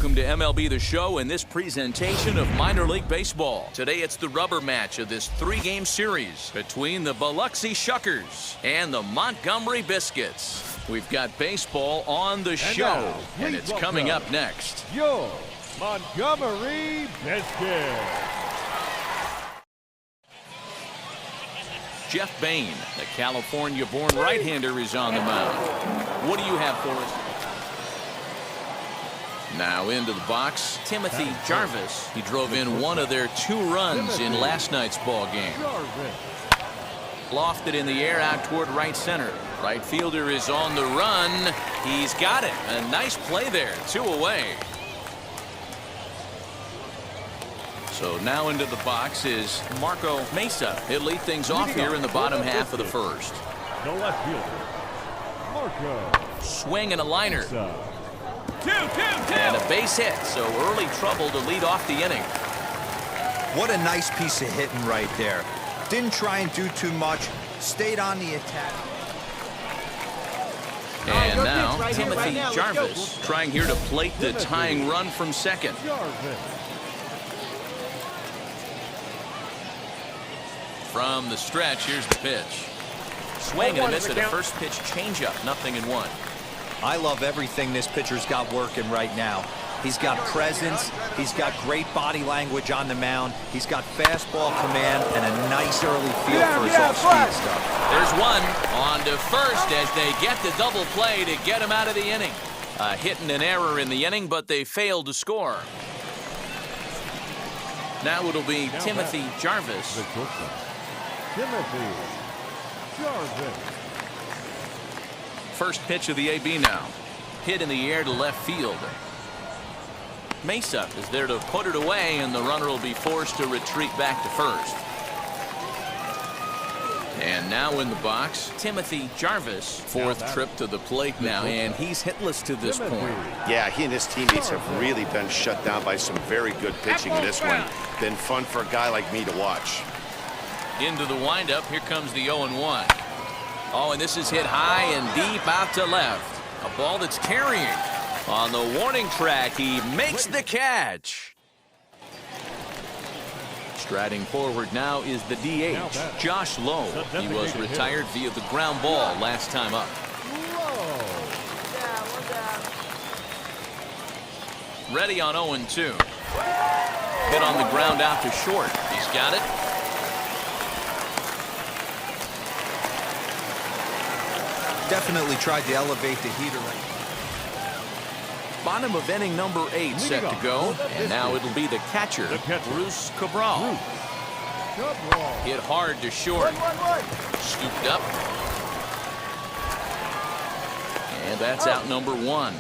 welcome to MLB The Show and this presentation of minor league baseball. Today it's the rubber match of this three-game series between the Biloxi Shuckers and the Montgomery Biscuits. We've got baseball on the show, and it's coming up next. Your Montgomery Biscuits. Jeff Bain, the California-born right-hander, is on the mound. What do you have for us? Now into the box, Timothy Jarvis. He drove in one of their 2 runs in last night's ball game. Lofted in the air out toward right center. Right fielder is on the run. He's got it. A nice play there. 2 away. So now into the box is Marco Mesa. He'll lead things off here in the bottom half of the first. The left fielder, Marco. Swing and a liner. And a base hit, so early trouble to lead off the inning. What a nice piece of hitting right there. Didn't try and do too much, stayed on the attack. And now Timothy Jarvis trying here to plate the tying run from second. From the stretch, here's the pitch. Swing and a miss at a first pitch changeup, 0-1. I love everything this pitcher's got working right now. He's got presence, he's got great body language on the mound, he's got fastball command, and a nice early feel for his off-speed stuff. There's one on to first as they get the double play to get him out of the inning. A hit and an error in the inning, but they failed to score. Now it'll be Timothy Jarvis. Timothy Jarvis. First pitch of the AB now. Hit in the air to left field. Mesa is there to put it away, and the runner will be forced to retreat back to first. And now in the box, Timothy Jarvis. 4th trip to the plate now, and he's hitless to this point. Yeah, he and his teammates have really been shut down by some very good pitching in this one. Been fun for a guy like me to watch. Into the windup, here comes the 0-1. Oh, and this is hit high and deep out to left. A ball that's carrying. On the warning track, he makes the catch. Striding forward now is the DH, Josh Lowe. He was retired via the ground ball last time up. Ready on 0-2. Hit on the ground out to short. He's got it. Definitely tried to elevate the heater right now. Bottom of inning number 8 set to go, and now it'll be the catcher, Bruce Cabral. Hit hard to short. Scooped up. And that's out number 1.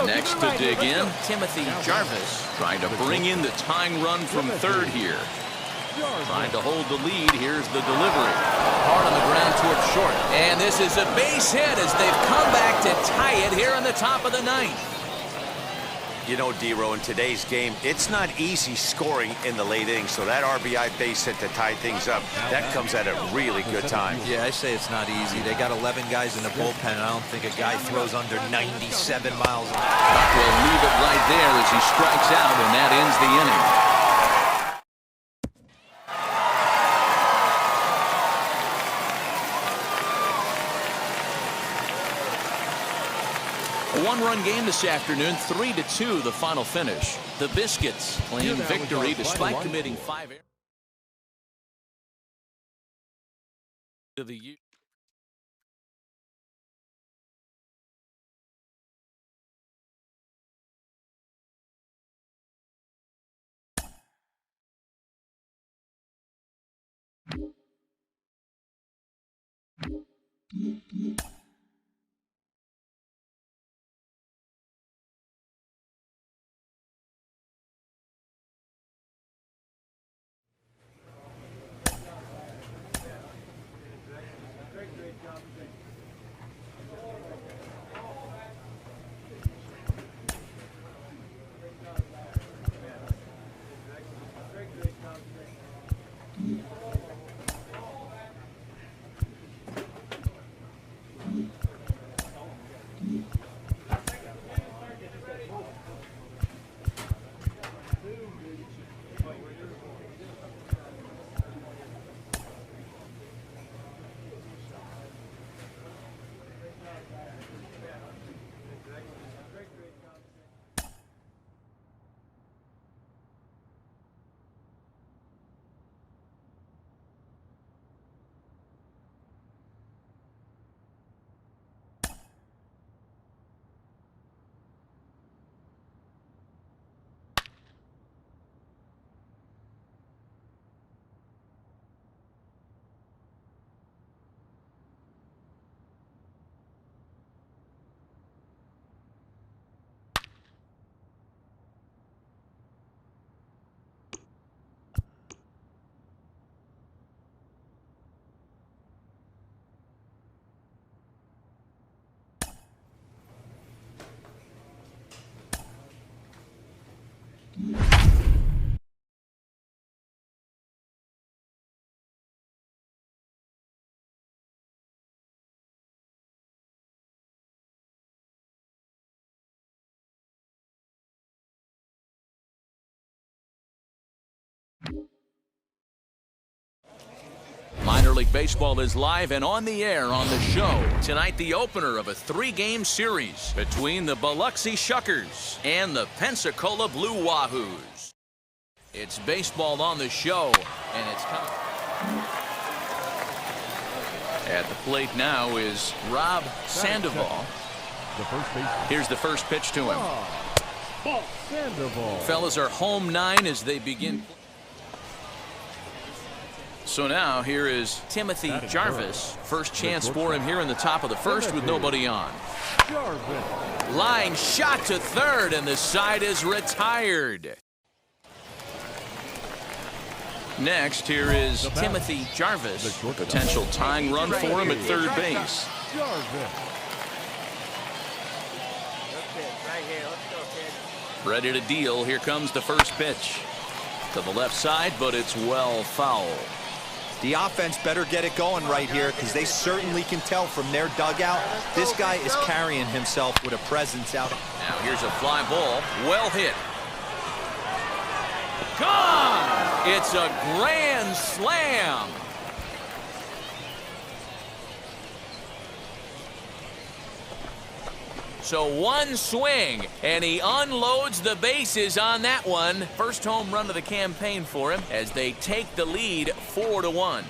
Next to dig in, Timothy Jarvis trying to bring in the tying run from third here. Trying to hold the lead. Here's the delivery. Hard on the ground towards short. And this is a base hit as they've come back to tie it here in the top of the 9th. You know, D-Row, in today's game, it's not easy scoring in the late innings, so that RBI base hit to tie things up, that comes at a really good time. Yeah, I say it's not easy. They got 11 guys in the bullpen, and I don't think a guy throws under 97 miles an hour. Buck will leave it right there as he strikes out, and that ends the inning. A 1-run game this afternoon, 3-2 the final finish. The Biscuits claim victory despite committing 5 errors to the year. League Baseball is live and on the air on the show. Tonight, the opener of a 3-game series between the Biloxi Shuckers and the Pensacola Blue Wahoos. It's baseball on the show, and it's coming. At the plate now is Rob Sandoval. Here's the first pitch to him. Sandoval. Fellas are home 9 as they begin. So now here is Timothy Jarvis. First chance for him here in the top of the first with nobody on. Jarvis. Line shot to third, and the side is retired. Next, here is Timothy Jarvis. Potential tying run for him at third base. Jarvis. Ready to deal. Here comes the first pitch. To the left side, but it's well foul. The offense better get it going right here because they certainly can tell from their dugout this guy is carrying himself with a presence out. Now here's a fly ball. Well hit. Gone! It's a grand slam. So one swing, and he unloads the bases on that one. First home run of the campaign for him as they take the lead 4-1.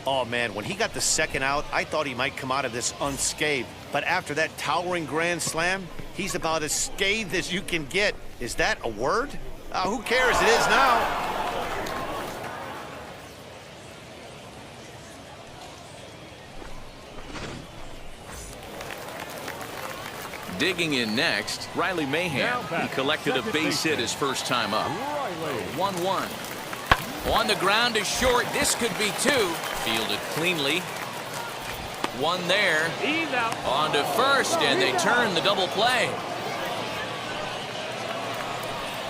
Oh, man, when he got the second out, I thought he might come out of this unscathed. But after that towering grand slam, he's about as scathed as you can get. Is that a word? Who cares? It is now. Digging in next, Riley Mahan. He collected a base hit his first time up. 1-1. On the ground to short. This could be 2. Fielded cleanly. One there. He's out. On to first, and they turn the double play.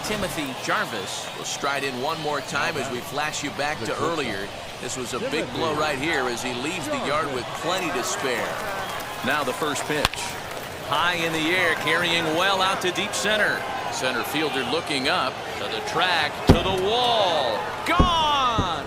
Timothy Jarvis will stride in one more time as we flash you back to earlier. This was a big blow right here as he leaves the yard with plenty to spare. Now the first pitch. High in the air, carrying well out to deep center. Center fielder looking up to the track, to the wall. Gone!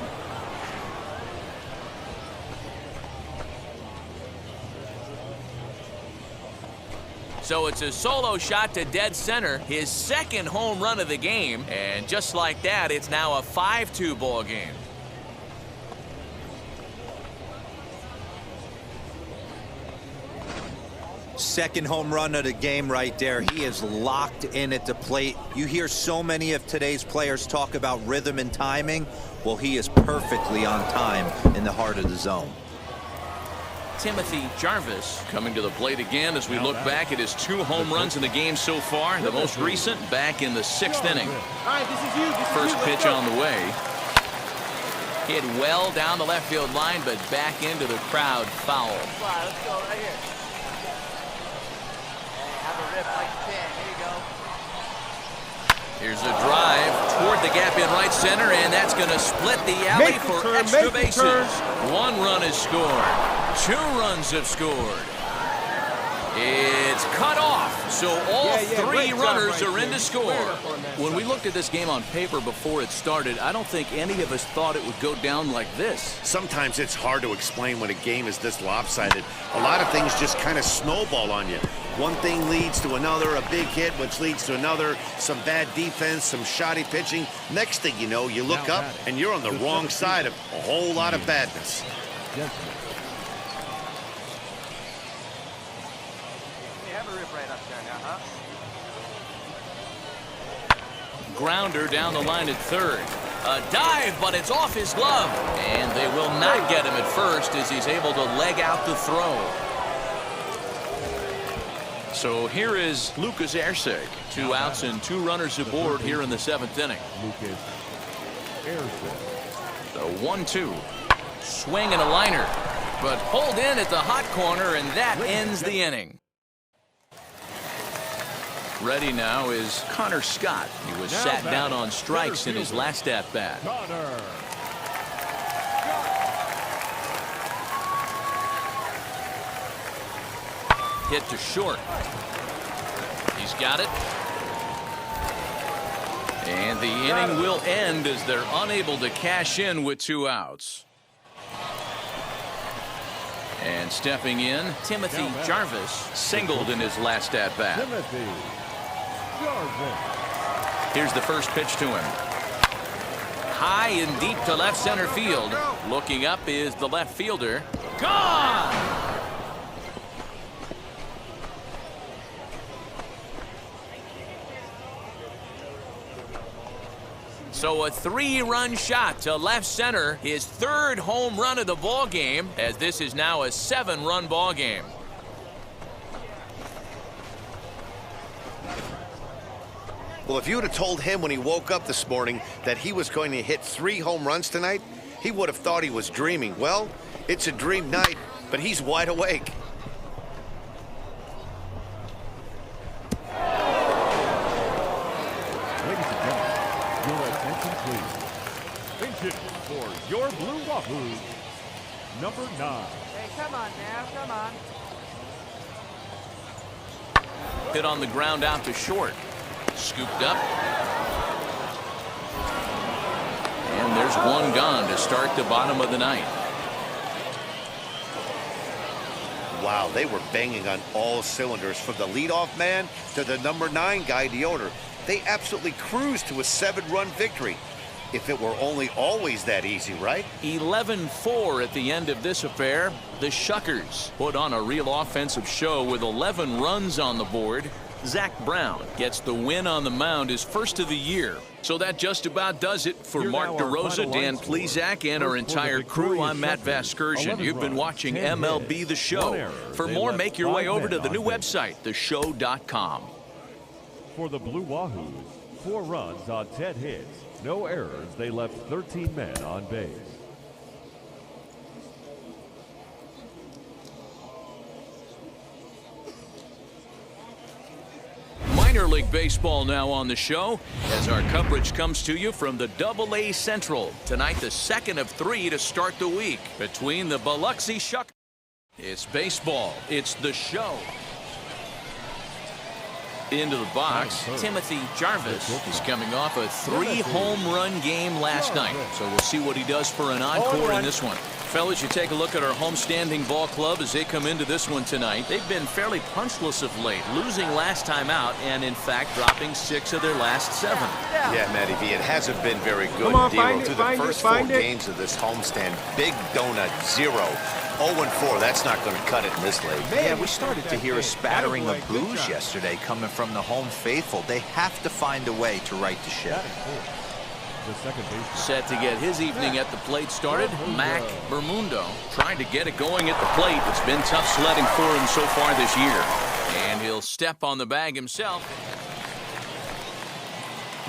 So it's a solo shot to dead center, his second home run of the game. And just like that, it's now a 5-2 ball game. Second home run of the game right there. He is locked in at the plate. You hear so many of today's players talk about rhythm and timing. Well, he is perfectly on time in the heart of the zone. Timothy Jarvis coming to the plate again as we look back at his 2 home runs in the game so far. The most recent back in the 6th inning. First pitch on the way. Hit well down the left field line, but back into the crowd foul. Let's go right here. Have a rip like you can. Here you go. Here's a drive toward the gap in right center, and that's going to split the alley for extra bases. 1 run is scored. 2 runs have scored. It's cut off, so all 3 runners are in to score. When we looked at this game on paper before it started, I don't think any of us thought it would go down like this. Sometimes it's hard to explain when a game is this lopsided. A lot of things just kind of snowball on you. One thing leads to another, a big hit, which leads to another, some bad defense, some shoddy pitching. Next thing you know, you look up and you're on the wrong side of a whole lot of badness. Grounder down the line at third. A dive, but it's off his glove. And they will not get him at first as he's able to leg out the throw. So here is Lucas Erceg. 2 outs and 2 runners aboard here in the 7th inning. Lucas Erceg. The 1-2. Swing and a liner. But pulled in at the hot corner, and that ends the inning. Ready now is Connor Scott. He was sat down on strikes in his last at-bat. Connor. Hit to short. He's got it. And the inning will end as they're unable to cash in with 2 outs. And stepping in, Timothy Jarvis singled in his last at-bat. Timothy Jarvis. Here's the first pitch to him. High and deep to left center field. Looking up is the left fielder. Gone! So a 3-run shot to left center, his 3rd home run of the ball game, as this is now a 7-run ball game. Well, if you would have told him when he woke up this morning that he was going to hit 3 home runs tonight, he would have thought he was dreaming. Well, it's a dream night, but he's wide awake. Ladies and gentlemen, your attention please. Attention for your Blue Wahoos, number 9. Hey, come on now, come on. Hit on the ground out to short. Scooped up. And there's one gone to start the bottom of the ninth. Wow, they were banging on all cylinders, from the leadoff man to the number 9 guy, the owner. They absolutely cruised to a 7-run victory. If it were only always that easy, right? 11-4 at the end of this affair. The Shuckers put on a real offensive show with 11 runs on the board. Zach Brown gets the win on the mound, his first of the year. So that just about does it for Here Mark now our DeRosa, final Dan line score. Plesac, and our First for the entire crew. I'm Matt victorious Vasgersian. 11 You've been runs, watching 10 MLB hits, The Show. 1 error. For They more, left make your way 5 over to men the on new base. website, theshow.com. For the Blue Wahoos, 4 runs on 10 hits, no errors. They left 13 men on base. Minor League Baseball now on the show as our coverage comes to you from the Double-A Central. Tonight, the second of 3 to start the week between the Biloxi Shuckers. It's baseball. It's the show. Into the box, Timothy Jarvis. He's coming off a 3-home-run game last night. So we'll see what he does for an encore in this one. Fellas, you take a look at our homestanding ball club as they come into this one tonight. They've been fairly punchless of late, losing last time out and, in fact, dropping 6 of their last 7. Yeah, Matty V, it hasn't been very good. Come on, Dero, find it, through the find it, first 4 find it. games of this homestand, big donut, 0. 0-4, that's not going to cut it in this league. Yeah, we started to hear a spattering of boos yesterday coming from the home faithful. They have to find a way to right the ship. The second baseman. Set to get his evening at the plate started, Mac Bermundo. Trying to get it going at the plate. It's been tough sledding for him so far this year. And he'll step on the bag himself.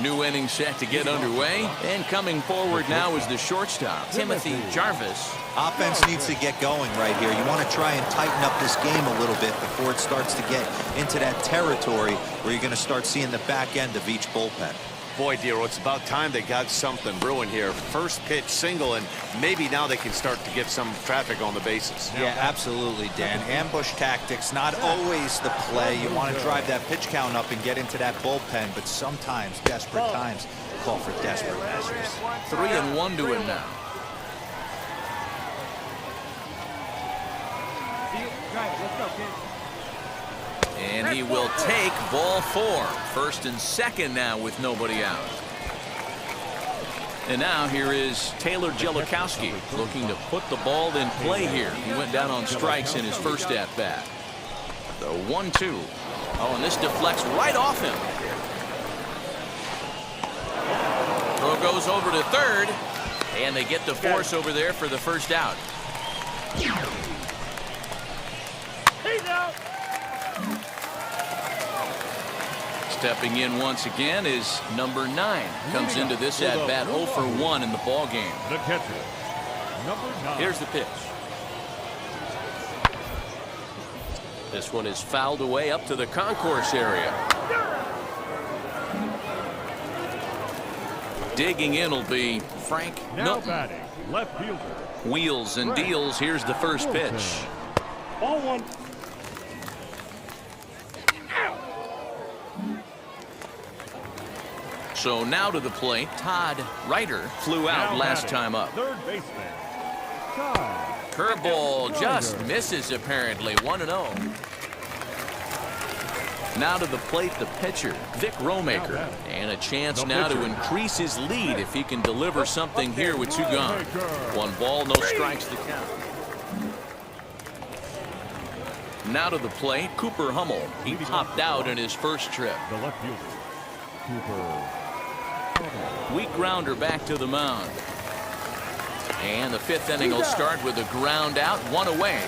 New inning set to get underway. And coming forward now is the shortstop, Timothy Jarvis. Offense needs to get going right here. You want to try and tighten up this game a little bit before it starts to get into that territory where you're going to start seeing the back end of each bullpen. Boy, Dero, it's about time they got something brewing here. First pitch single, and maybe now they can start to get some traffic on the bases. Yeah, absolutely, Dan. Ambush tactics, not always the play. You want to drive that pitch count up and get into that bullpen, but sometimes desperate times call for desperate measures. 3-1 to him now. Let's go, kid. And he will take ball 4. First and second now with nobody out. And now here is Taylor Jellikowski looking to put the ball in play here. He went down on strikes in his first at-bat. The 1-2. Oh, and this deflects right off him. Throw goes over to third. And they get the force over there for the first out. He's out. Stepping in once again is number 9. Comes into this at-bat 0 for 1 in the ball game. The catcher, number 9. Here's the pitch. This one is fouled away up to the concourse area. Digging in will be Frank Now Milton. batting, left fielder. Wheels and deals. Here's the first pitch. Ball 1. So now to the plate, Todd Ryder flew out Now last batting, time up. Third baseman, Todd Curveball just Ryder. misses apparently, 1-0. Now to the plate, the pitcher, Vic Romaker. And a chance now to increase his lead if he can deliver something here with 2 gone. 1 ball, no strikes to count. Now to the plate, Cooper Hummel. He popped out in his first trip. The left fielder, Cooper. Weak grounder back to the mound. And the 5th inning will start with a ground out, 1 away.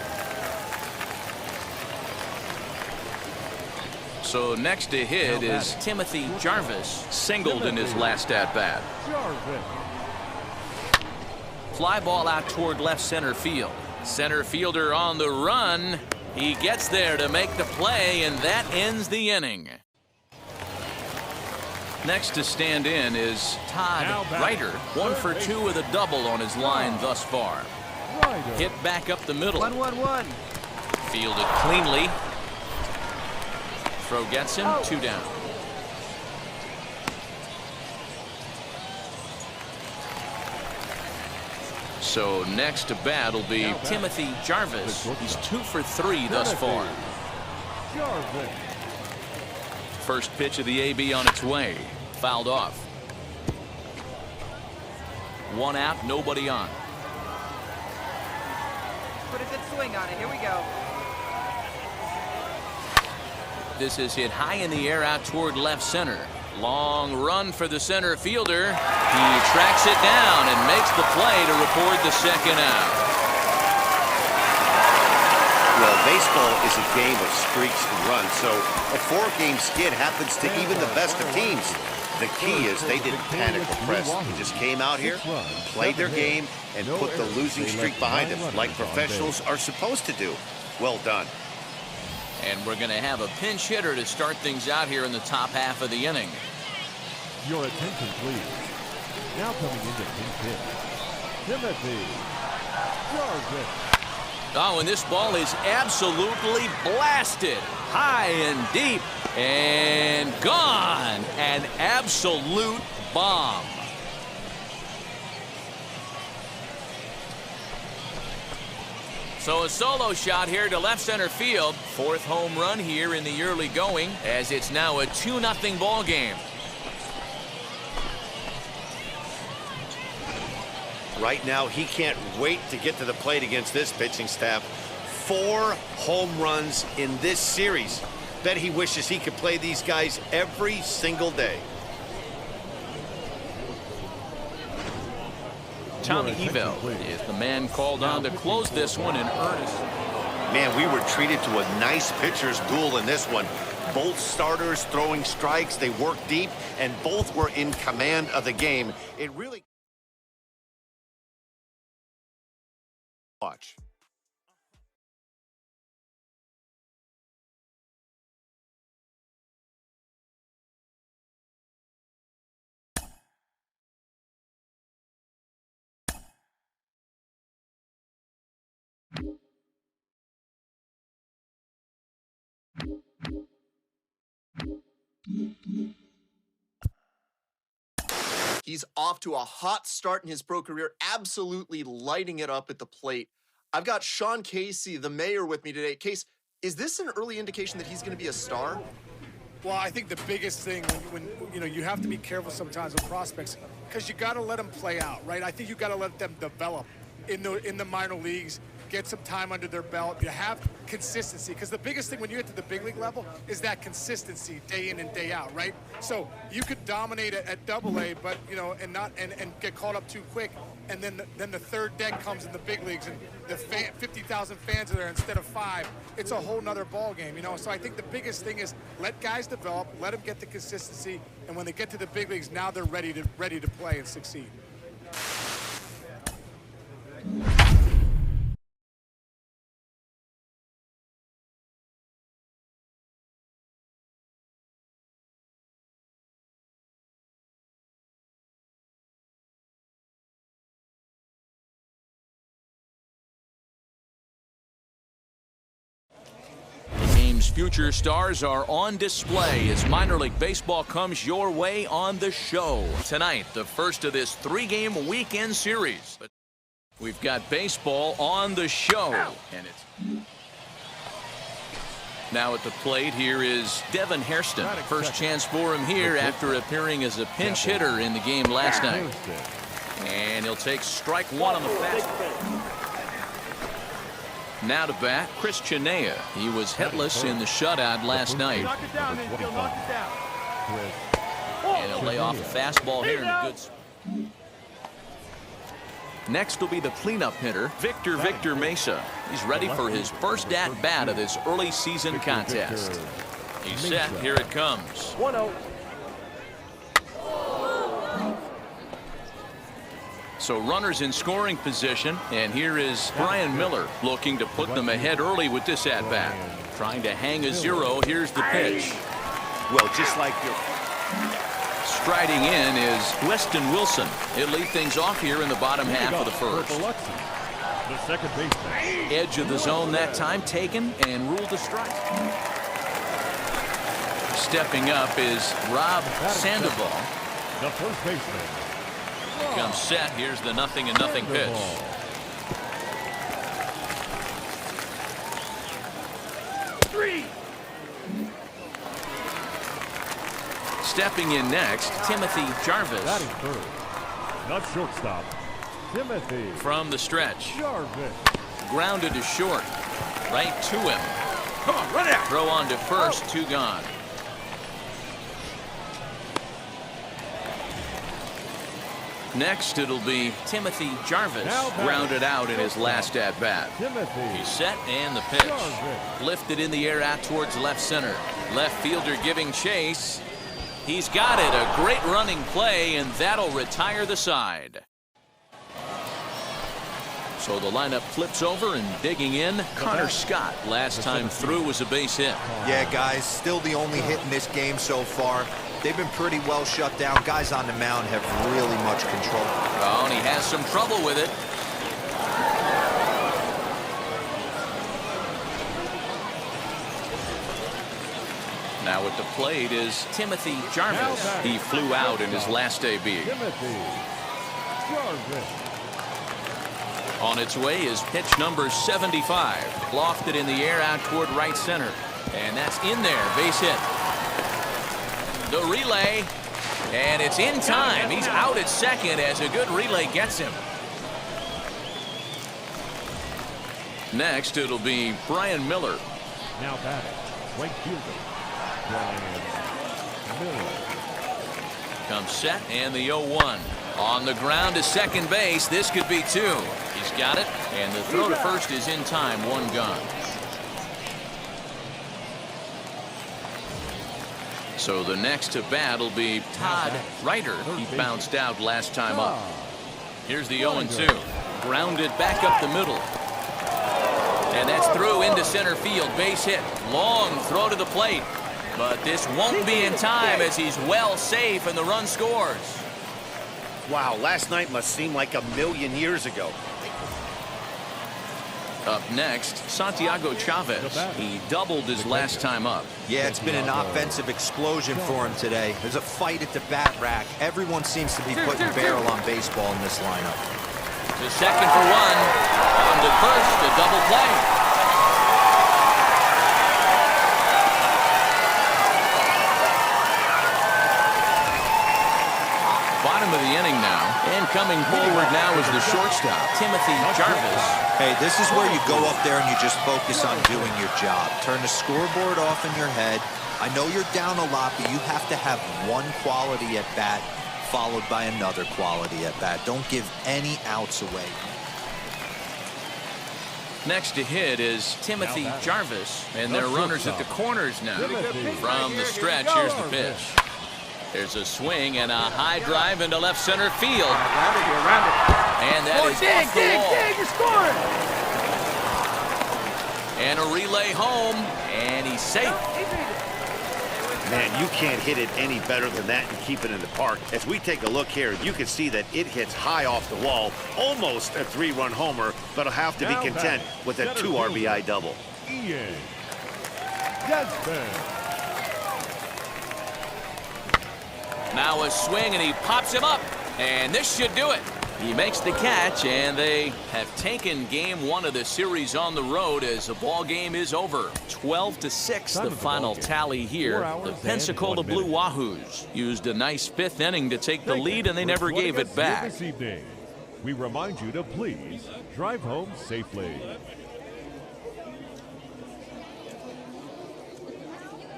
So next to hit is Timothy Jarvis, singled in his last at-bat. Jarvis. Fly ball out toward left center field. Center fielder on the run. He gets there to make the play, and that ends the inning. Next to stand in is Todd Ryder, 1 for 2 with a double on his line thus far. Ryder. Hit back up the middle. 1-1-1. Fielded cleanly. Throw gets him, 2 down. So next to bat will be Timothy Jarvis. He's 2 for 3 thus far. Jarvis. First pitch of the AB on its way. Fouled off. 1 out, nobody on. Put a good swing on it. Here we go. This is hit high in the air out toward left center. Long run for the center fielder. He tracks it down and makes the play to record the 2nd out. Well, baseball is a game of streaks and runs, so a 4-game skid happens to even the best of teams. The key is they didn't panic or press. They just came out here, played their game, and put the losing streak behind them, like professionals are supposed to do. Well done. And we're going to have a pinch hitter to start things out here in the top half of the inning. Your attention, please. Now coming into pinch hit, Timothy Jarvis. Oh, and this ball is absolutely blasted. High and deep. And gone. An absolute bomb. So a solo shot here to left center field. 4th home run here in the early going, as it's now a 2-0 ball game. Right now, he can't wait to get to the plate against this pitching staff. 4 home runs in this series. Bet he wishes he could play these guys every single day. Tommy Evil is the man called on to close this one in earnest. Man, we were treated to a nice pitcher's duel in this one. Both starters throwing strikes, they worked deep, and both were in command of the game. It really... Watch. He's off to a hot start in his pro career, absolutely lighting it up at the plate. I've got Sean Casey, the mayor, with me today. Case, is this an early indication that he's going to be a star? Well, I think the biggest thing when you know, you have to be careful sometimes with prospects because you got to let them play out, right? I think you got to let them develop in the minor leagues, get some time under their belt. You have consistency because the biggest thing when you get to the big league level is that consistency day in and day out, right? So you could dominate at Double-A, but you know, and get caught up too quick, and then the third deck comes in the big leagues and the 50,000 fans are there instead of 5. It's a whole nother ball game, you know. So I think the biggest thing is let guys develop, let them get the consistency, and when they get to the big leagues, now they're ready to play and succeed. team's future stars are on display as minor league baseball comes your way on the show. Tonight, the first of this 3-game weekend series. We've got baseball on the show. And it's now at the plate, here is Devin Hairston. First chance for him here after appearing as a pinch hitter in the game last night. And he'll take strike one on the fastball. Now to bat, Chris Chinea. He was hitless in the shutout last night. And he'll lay off a fastball here in a good spot. Next will be the cleanup hitter, Victor Mesa. He's ready for his first at-bat of this early season contest. He's set. Here it comes. 1-0. So runners in scoring position, and here is Brian Miller looking to put them ahead early with this at-bat. Trying to hang a 0. Here's the pitch. Well, just like your... Striding in is Weston Wilson. He'll lead things off here in the bottom half of the first. The second baseman. Edge of the zone that time taken and ruled a strike. Stepping up is Rob Sandoval. The first baseman. Comes set. Here's the 0-0 pitch. Stepping in next, Timothy Jarvis. Batting third. Not shortstop. Timothy From the stretch. Jarvis. Grounded to short. Right to him. Come on, run it out. Throw on to first, 2 gone. Next, it'll be Timothy Jarvis. Grounded out in his last at-bat. Timothy He's set and the pitch. Jarvis. Lifted in the air out towards left center. Left fielder giving chase. He's got it. A great running play, and that'll retire the side. So the lineup flips over, and digging in, Connor Scott. Last time through was a base hit. Yeah, guys, still the only hit in this game so far. They've been pretty well shut down. Guys on the mound have really much control. Oh, and he has some trouble with it. Now at the plate is Timothy Jarvis. He flew out in his last AB. Timothy Jarvis. On its way is pitch number 75. Lofted in the air out toward right center. And that's in there. Base hit. The relay. And it's in time. He's out at second as a good relay gets him. Next, it'll be Brian Miller. Now batting. Right fielder. Brian Miller. Comes set and the 0-1. On the ground to second base. This could be 2. He's got it. And the throw to first is in time. 1 gone. So the next to bat will be Todd Ryder. He bounced out last time up. Here's the 0-2. Grounded back up the middle. And that's through into center field. Base hit. Long throw to the plate. But this won't be in time as he's well safe and the run scores. Wow, last night must seem like a million years ago. Up next, Santiago Chavez. He doubled his last time up. Yeah, it's been an offensive explosion for him today. There's a fight at the bat rack. Everyone seems to be putting barrel on baseball in this lineup. To second for 1. On to first, a double play. Bottom of the inning now. And coming forward now is the shortstop, Timothy Jarvis. Hey, this is where you go up there and you just focus on doing your job. Turn the scoreboard off in your head. I know you're down a lot, but you have to have one quality at bat followed by another quality at bat. Don't give any outs away. Next to hit is Timothy Jarvis, and they're runners at the corners now. From the stretch, here's the pitch. There's a swing and a high drive into left center field. And that is off the wall. You're scoring. And a relay home, and he's safe. Man, you can't hit it any better than that and keep it in the park. As we take a look here, you can see that it hits high off the wall, almost a 3-run homer, but will have to be content with a 2 RBI double. Deadspin. Now a swing, and he pops him up. And this should do it. He makes the catch, and they have taken game one of the series on the road as the ball game is over. 12-6, the final tally here. The Pensacola Blue Wahoos used a nice fifth inning to take the lead, and they never gave it back. This evening, we remind you to please drive home safely.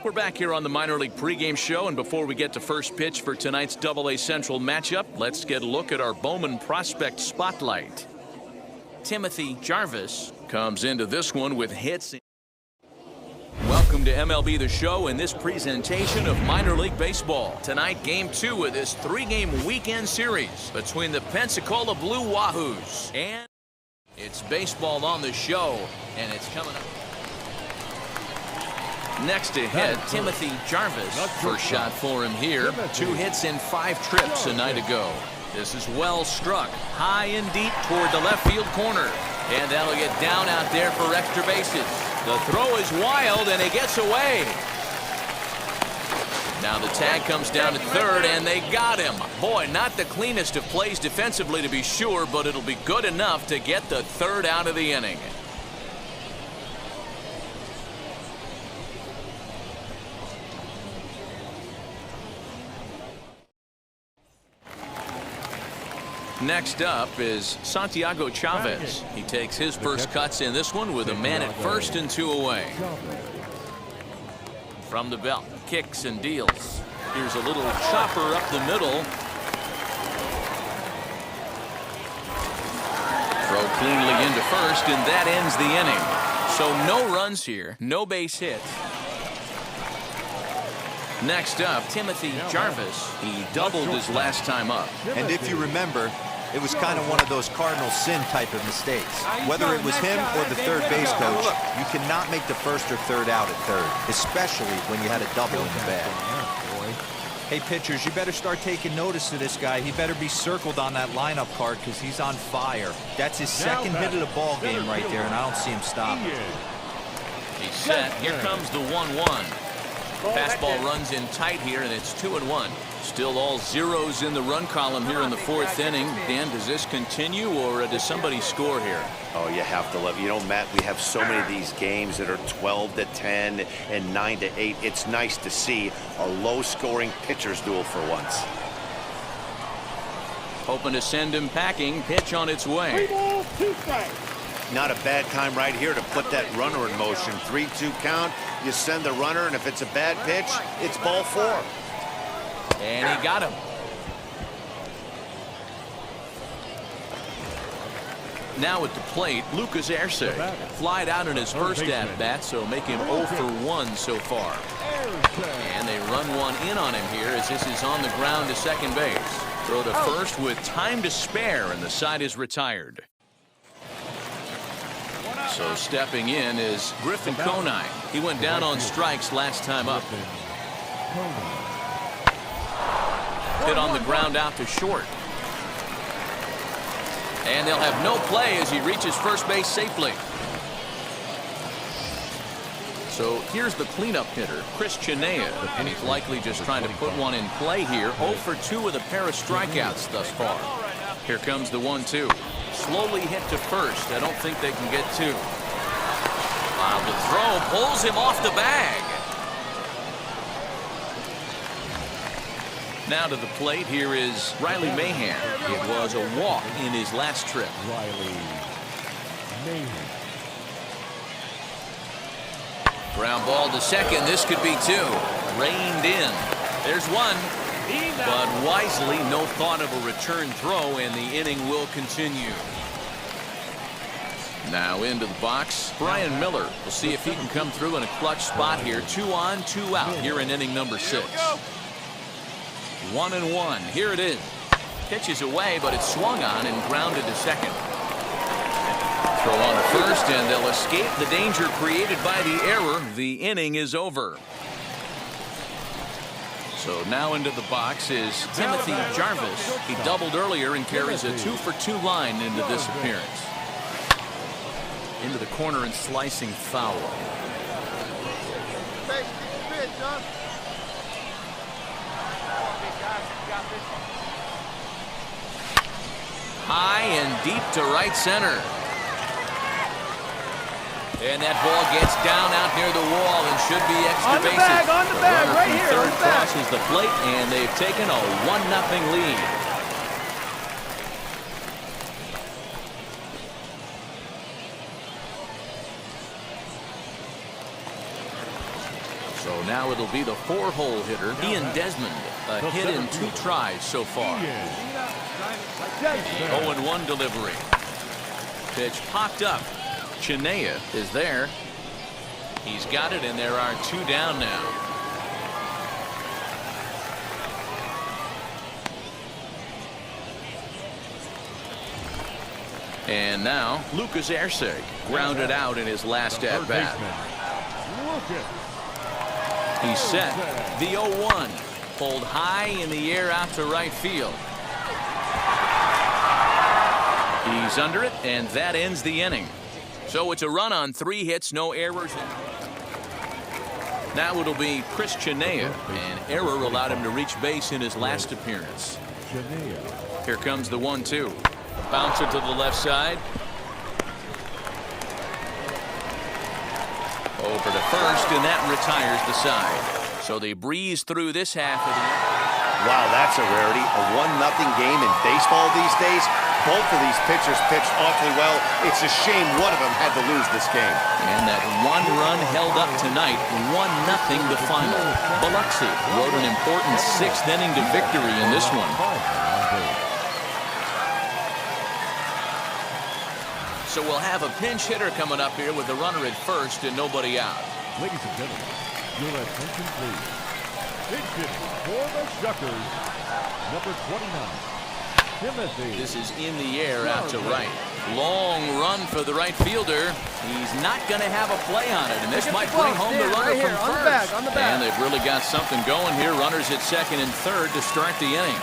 We're back here on the Minor League pregame show, and before we get to first pitch for tonight's AA Central matchup, let's get a look at our Bowman prospect spotlight. Timothy Jarvis comes into this one with hits. Welcome to MLB The Show and this presentation of Minor League Baseball. Tonight, Game 2 of this three-game weekend series between the Pensacola Blue Wahoos. And it's baseball on the show, and it's coming up. Next to hit, Timothy Jarvis. First shot for him here. 2 hits in 5 trips a night ago. This is well struck, high and deep toward the left field corner. And that'll get down out there for extra bases. The throw is wild, and it gets away. Now the tag comes down to third, and they got him. Boy, not the cleanest of plays defensively to be sure, but it'll be good enough to get the third out of the inning. Next up is Santiago Chavez. He takes his first cuts in this one with a man at first and 2 away. From the belt, kicks and deals. Here's a little chopper up the middle. Throw cleanly into first, and that ends the inning. So no runs here, no base hits. Next up, Timothy Jarvis. He doubled his last time up. And if you remember, it was kind of one of those cardinal sin type of mistakes. Whether it was him or the third base coach, you cannot make the first or third out at third, especially when you had a double in the bag. Hey, pitchers, you better start taking notice of this guy. He better be circled on that lineup card because he's on fire. That's his second hit of the ball game right there, and I don't see him stopping. He's set. Here comes the 1-1. Fastball runs in tight here, and it's 2-1. Still all zeros in the run column here in the 4th inning. Dan, does this continue, or does somebody score here? Oh, you have to love it. You know, Matt, we have so many of these games that are 12-10 and 9-8. It's nice to see a low-scoring pitcher's duel for once. Hoping to send him packing. Pitch on its way. Not a bad time right here to put that runner in motion. 3-2 count. You send the runner, and if it's a bad pitch, it's ball 4. And he got him. Now at the plate, Lucas Arce. Flied out in his first at-bat, so make him 0 for 1 so far. And they run one in on him here as this is on the ground to second base. Throw to first with time to spare, and the side is retired. So stepping in is Griffin Conine. He went down on strikes last time up. Hit on the ground out to short. And they'll have no play as he reaches first base safely. So here's the cleanup hitter, Chris Chinea, and he's likely just trying to put one in play here. 0 for 2 with a pair of strikeouts thus far. Here comes the 1-2. Slowly hit to first. I don't think they can get 2. The throw pulls him off the bag. Now to the plate, here is Riley Mahan. It was a walk in his last trip. Riley Mahan. Ground ball to second. This could be 2. Reined in. There's 1. But wisely, no thought of a return throw, and the inning will continue. Now into the box, Brian Miller. We'll see if he can come through in a clutch spot here. 2 on, 2 out here in inning number 6. 1-1. Here it is. Pitches away, but it's swung on and grounded to second. Throw on to first, and they'll escape the danger created by the error. The inning is over. So now into the box is Timothy Jarvis. He doubled earlier and carries a 2 for 2 line into this appearance. Into the corner and slicing foul. high and deep to right center. And that ball gets down out near the wall and should be extra bases. On the bag, right here. Third crosses the plate, and they've taken a 1-0 lead. So now it'll be the 4-hole hitter, Ian Desmond. A hit in 2 tries so far. 0-1 delivery. Pitch popped up. Chinea is there. He's got it, and there are 2 down now. And now Lucas Erceg grounded out in his last at-bat. He's set. The 0-1. Pulled high in the air out to right field. He's under it, and that ends the inning. So it's a run on 3 hits, no errors. Now it'll be Chris Chinea. An error allowed him to reach base in his last appearance. Here comes the 1-2. Bouncer to the left side. Over to first, and that retires the side. So they breeze through this half of the inning. Wow, that's a rarity. A 1-0 game in baseball these days. Both of these pitchers pitched awfully well. It's a shame one of them had to lose this game. And that 1 run held up tonight, 1-0 the final. Biloxi wrote an important 6th inning to victory in this one. So we'll have a pinch hitter coming up here with the runner at first and nobody out. Ladies and gentlemen, your attention please. Pinch hitter for the Shuckers, number 29, Timothy. This is in the air out to right. Long run for the right fielder. He's not going to have a play on it, and this might bring home the runner from first. On the bag. And they've really got something going here. Runners at second and third to start the inning.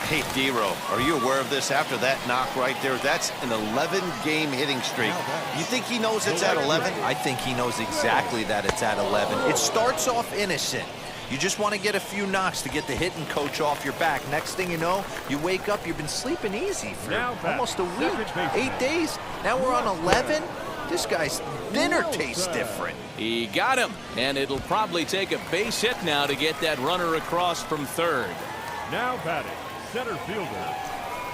Hey, D-Row, are you aware of this after that knock right there? That's an 11-game hitting streak. You think he knows it's at 11? I think he knows exactly that it's at 11. It starts off innocent. You just want to get a few knocks to get the hitting coach off your back. Next thing you know, you wake up, you've been sleeping easy for almost a week, 8 days. Now we're on 11. This guy's dinner tastes different. He got him, and it'll probably take a base hit now to get that runner across from third. Now batting, center fielder,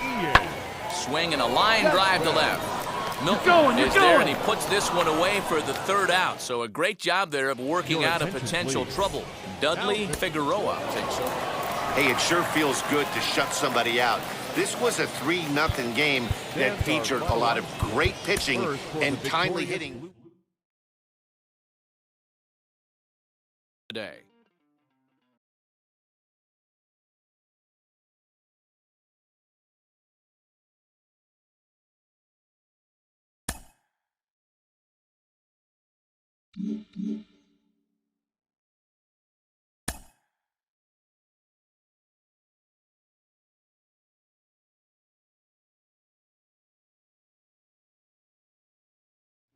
Ian. Swing and a line drive to left. Milton is there, and he puts this one away for the 3rd out. So a great job there of working out a potential trouble. Dudley Figueroa takes over. Hey, it sure feels good to shut somebody out. This was a 3-0 game that featured a lot of great pitching and timely hitting. Today.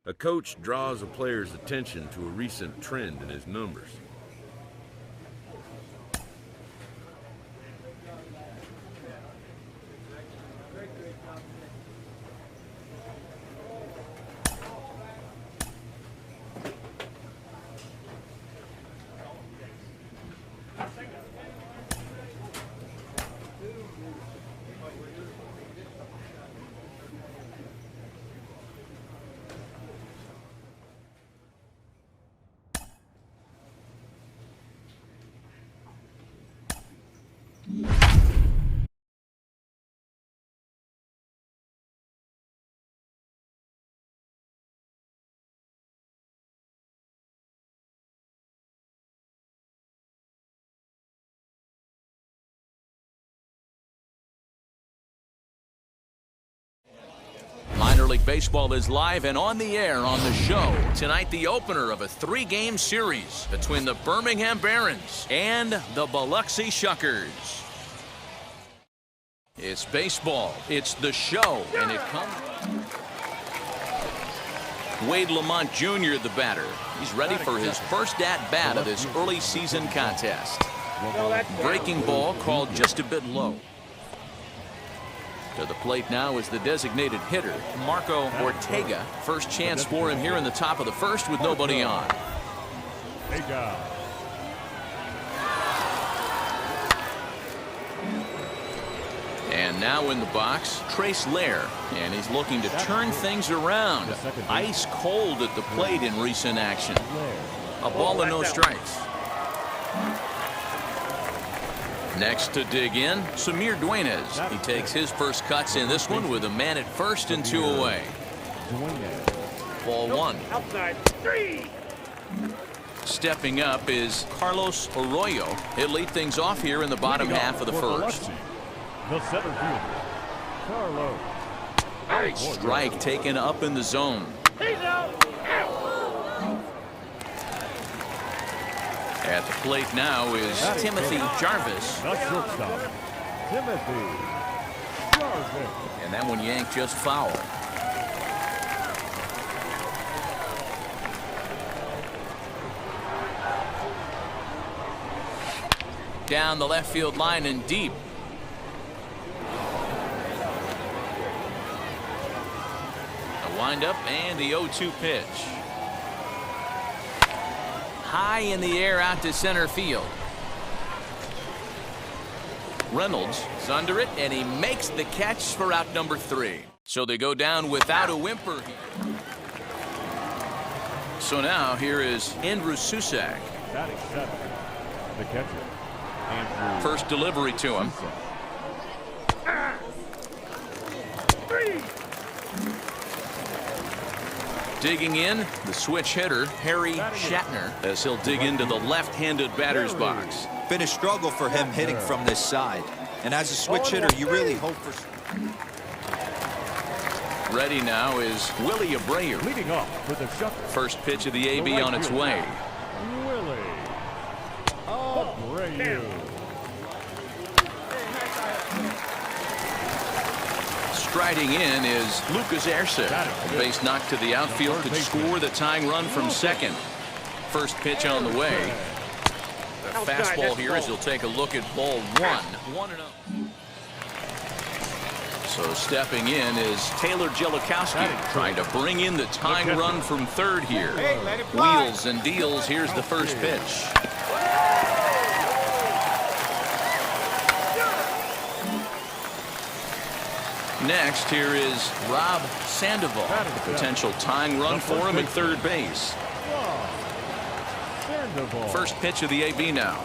A coach draws a player's attention to a recent trend in his numbers. Minor League Baseball is live and on the air on the show. Tonight, the opener of a 3-game series between the Birmingham Barons and the Biloxi Shuckers. It's baseball. It's the show, and it comes. Wade Lamont Jr., the batter. He's ready for his first at-bat of this early season contest. Breaking ball called just a bit low. To the plate now is the designated hitter, Marco Ortega. First chance for him here in the top of the first with nobody on. Ortega. And now in the box, Trace Lair. And he's looking to turn things around. Ice cold at the plate in recent action. A ball and no strikes. Next to dig in, Samir Dueñas. He takes his first cuts in this one with a man at first and 2 away. Ball 1. Outside. 3. Stepping up is Carlos Arroyo. He'll lead things off here in the bottom half of the first. The center fielder, Carlos. Strike taken up in the zone. At the plate now is Timothy Jarvis. The shortstop, Timothy Jarvis. And that one yanked just foul. Down the left field line and deep. A windup and the 0-2 pitch. High in the air out to center field. Reynolds is under it, and he makes the catch for out number 3. So they go down without a whimper. So now here is Andrew Susac. Batting 7, the catcher, Andrew. First delivery to him. 3. Digging in, the switch hitter, Harry Shatner, as he'll dig into the left-handed batter's box. Been a struggle for him hitting from this side. And as a switch hitter, you really hope for... Ready now is Willie Abreu. Leading off with the shuffle. First pitch of the AB on its way. Willie Abreu. Striding in is Lucas Erce. A base knock to the outfield could score the tying run from second. First pitch on the way. The fastball here as he'll take a look at ball 1. 1-0. So stepping in is Taylor Jellikowski, trying to bring in the tying run from third here. Wheels and deals. Here's the first pitch. Next, here is Rob Sandoval. The potential tying run for him at third base. First pitch of the AB now.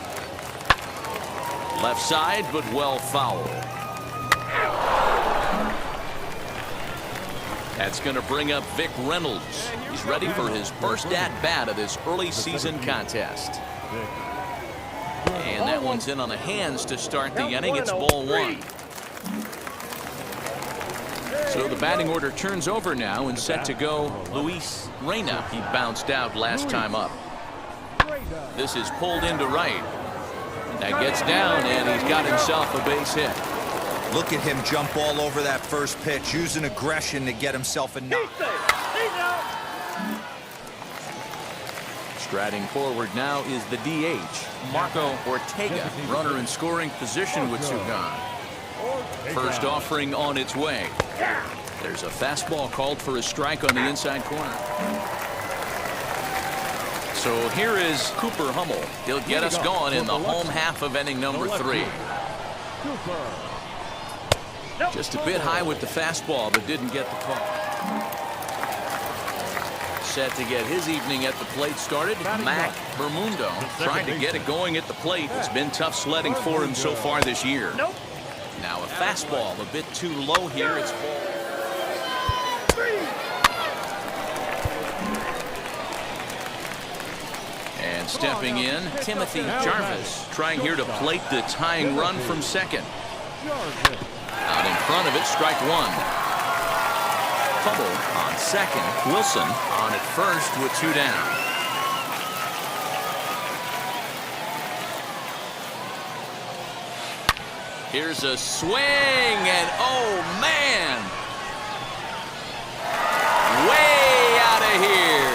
Left side, but well fouled. That's going to bring up Vic Reynolds. He's ready for his first at-bat of this early season contest. And that one's in on the hands to start the inning. It's ball 1. So the batting order turns over now and set to go Luis Reyna. He bounced out last time up. This is pulled into right. That gets down, and he's got himself a base hit. Look at him jump all over that first pitch, using aggression to get himself a knock. Striding forward now is the DH, Marco Ortega. Runner in scoring position with two gone. First offering on its way. There's a fastball called for a strike on the inside corner. So here is Cooper Hummel. He'll get us going in the home half of inning number 3. Just a bit high with the fastball, but didn't get the call. Set to get his evening at the plate started, Mac Bermundo. Trying to get it going at the plate. It's been tough sledding for him so far this year. Now a fastball a bit too low here. It's ball. And stepping in, Timothy Jarvis, trying here to plate the tying run from second. Out in front of it, strike 1. Hubble on second. Wilson on at first with 2 down. Here's a swing, and oh man! Way out of here!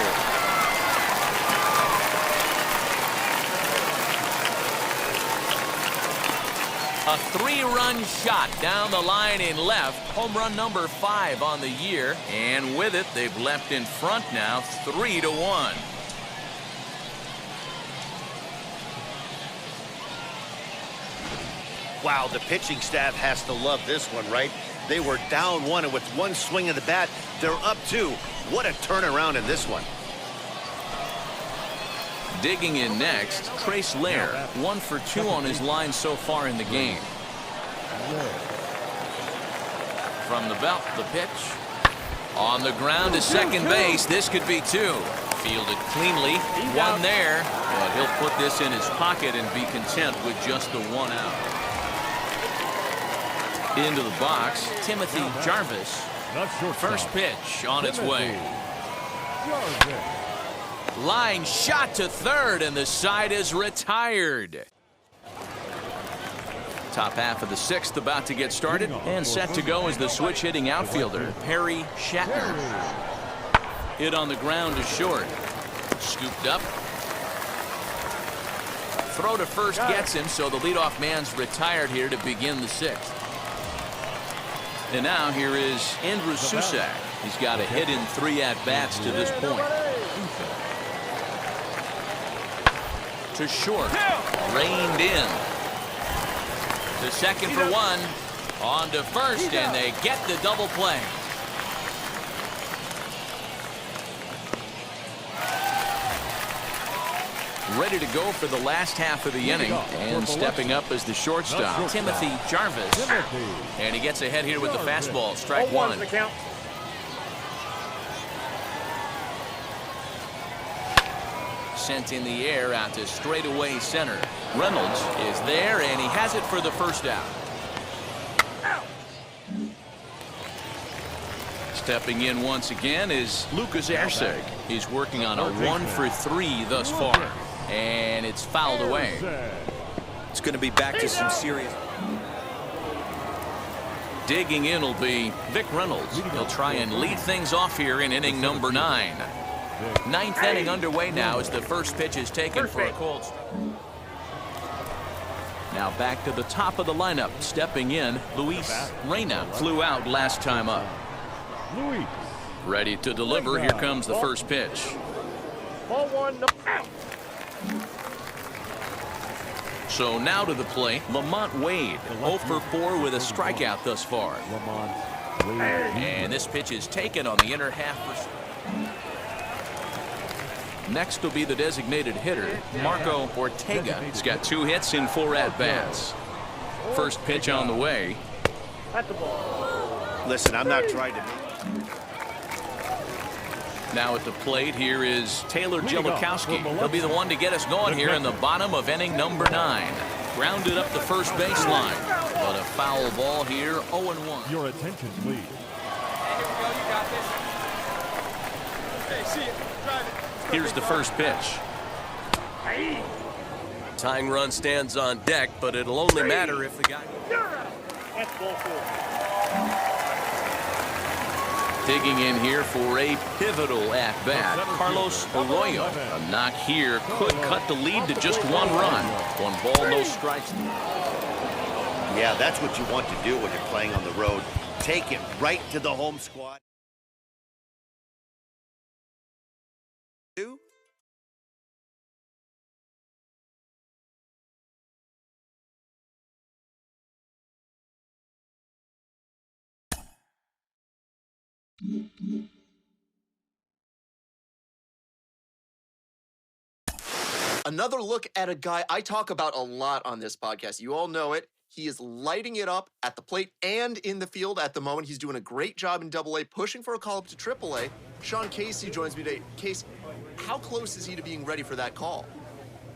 A 3-run shot down the line in left. Home run number 5 on the year. And with it, they've left in front now 3-1. Wow, the pitching staff has to love this one, right? They were down 1, and with one swing of the bat, they're up 2. What a turnaround in this one. Digging in next, Trace Lair, 1 for 2 on his line so far in the game. From the belt, the pitch. On the ground to second base. This could be 2. Fielded cleanly. 1 there. But he'll put this in his pocket and be content with just the 1 out. Into the box, Timothy Jarvis. First pitch on its way. Line shot to third, and the side is retired. Top half of the 6th about to get started, and set to go is the switch-hitting outfielder, Perry Shatner. Hit on the ground to short. Scooped up. Throw to first gets him, so the leadoff man's retired here to begin the 6th. And now here is Andrew Susac. He's got a hit in 3 at-bats to this point. To short. Reined in. To second for 1. On to first, and they get the double play. Ready to go for the last half of the inning. And stepping up as the shortstop, Timothy Jarvis. And he gets ahead here with the fastball. Strike 1. Sent in the air out to straightaway center. Reynolds is there, and he has it for the first out. Stepping in once again is Lucas Erceg. He's working on a 1 for 3 thus far. And it's fouled away. It's going to be back to some serious. Digging in will be Vic Reynolds. He'll try and lead things off here in inning number 9. 9th inning underway now as the first pitch is taken for a cold. Now back to the top of the lineup. Stepping in, Luis Reyna. Flew out last time up. Ready to deliver. Here comes the first pitch. Ball 1, out. So now to the plate, Lamont Wade. 0 for 4 with a strikeout thus far. And this pitch is taken on the inner half. Next will be the designated hitter, Marco Ortega. He's got 2 hits in 4 at-bats. First pitch on the way. Listen, I'm not trying to... Now at the plate, here is Taylor Jellikowski. He'll be the one to get us going here in the bottom of inning number 9. Grounded up the first baseline. But a foul ball here, 0-1. Your attention, please. Here's the first pitch. Tying run stands on deck, but it'll only matter if the guy... That's ball 4. Digging in here for a pivotal at-bat, Carlos Arroyo. A knock here could cut the lead to just 1 run. 1 ball, no strikes. Yeah, that's what you want to do when you're playing on the road. Take it right to the home squad. Another look at a guy I talk about a lot on this podcast. You all know it. He is lighting it up at the plate and in the field at the moment. He's doing a great job in AA, pushing for a call up to AAA. Sean Casey joins me today. Case, how close is he to being ready for that call?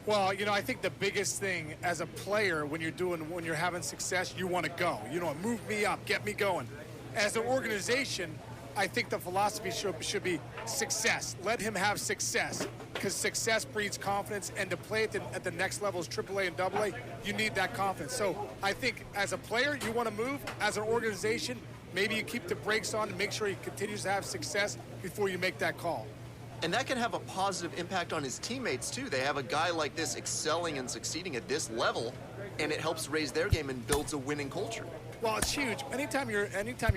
Well, you know, I think the biggest thing as a player when you're having success, you want to go. You know, move me up, get me going. As an organization, I think the philosophy should be success. Let him have success, because success breeds confidence, and to play at the next levels, AAA and AA, you need that confidence. So I think as a player, you want to move. As an organization, maybe you keep the brakes on and make sure he continues to have success before you make that call. And that can have a positive impact on his teammates, too. They have a guy like this excelling and succeeding at this level, and it helps raise their game and builds a winning culture. Well, it's huge. Anytime you're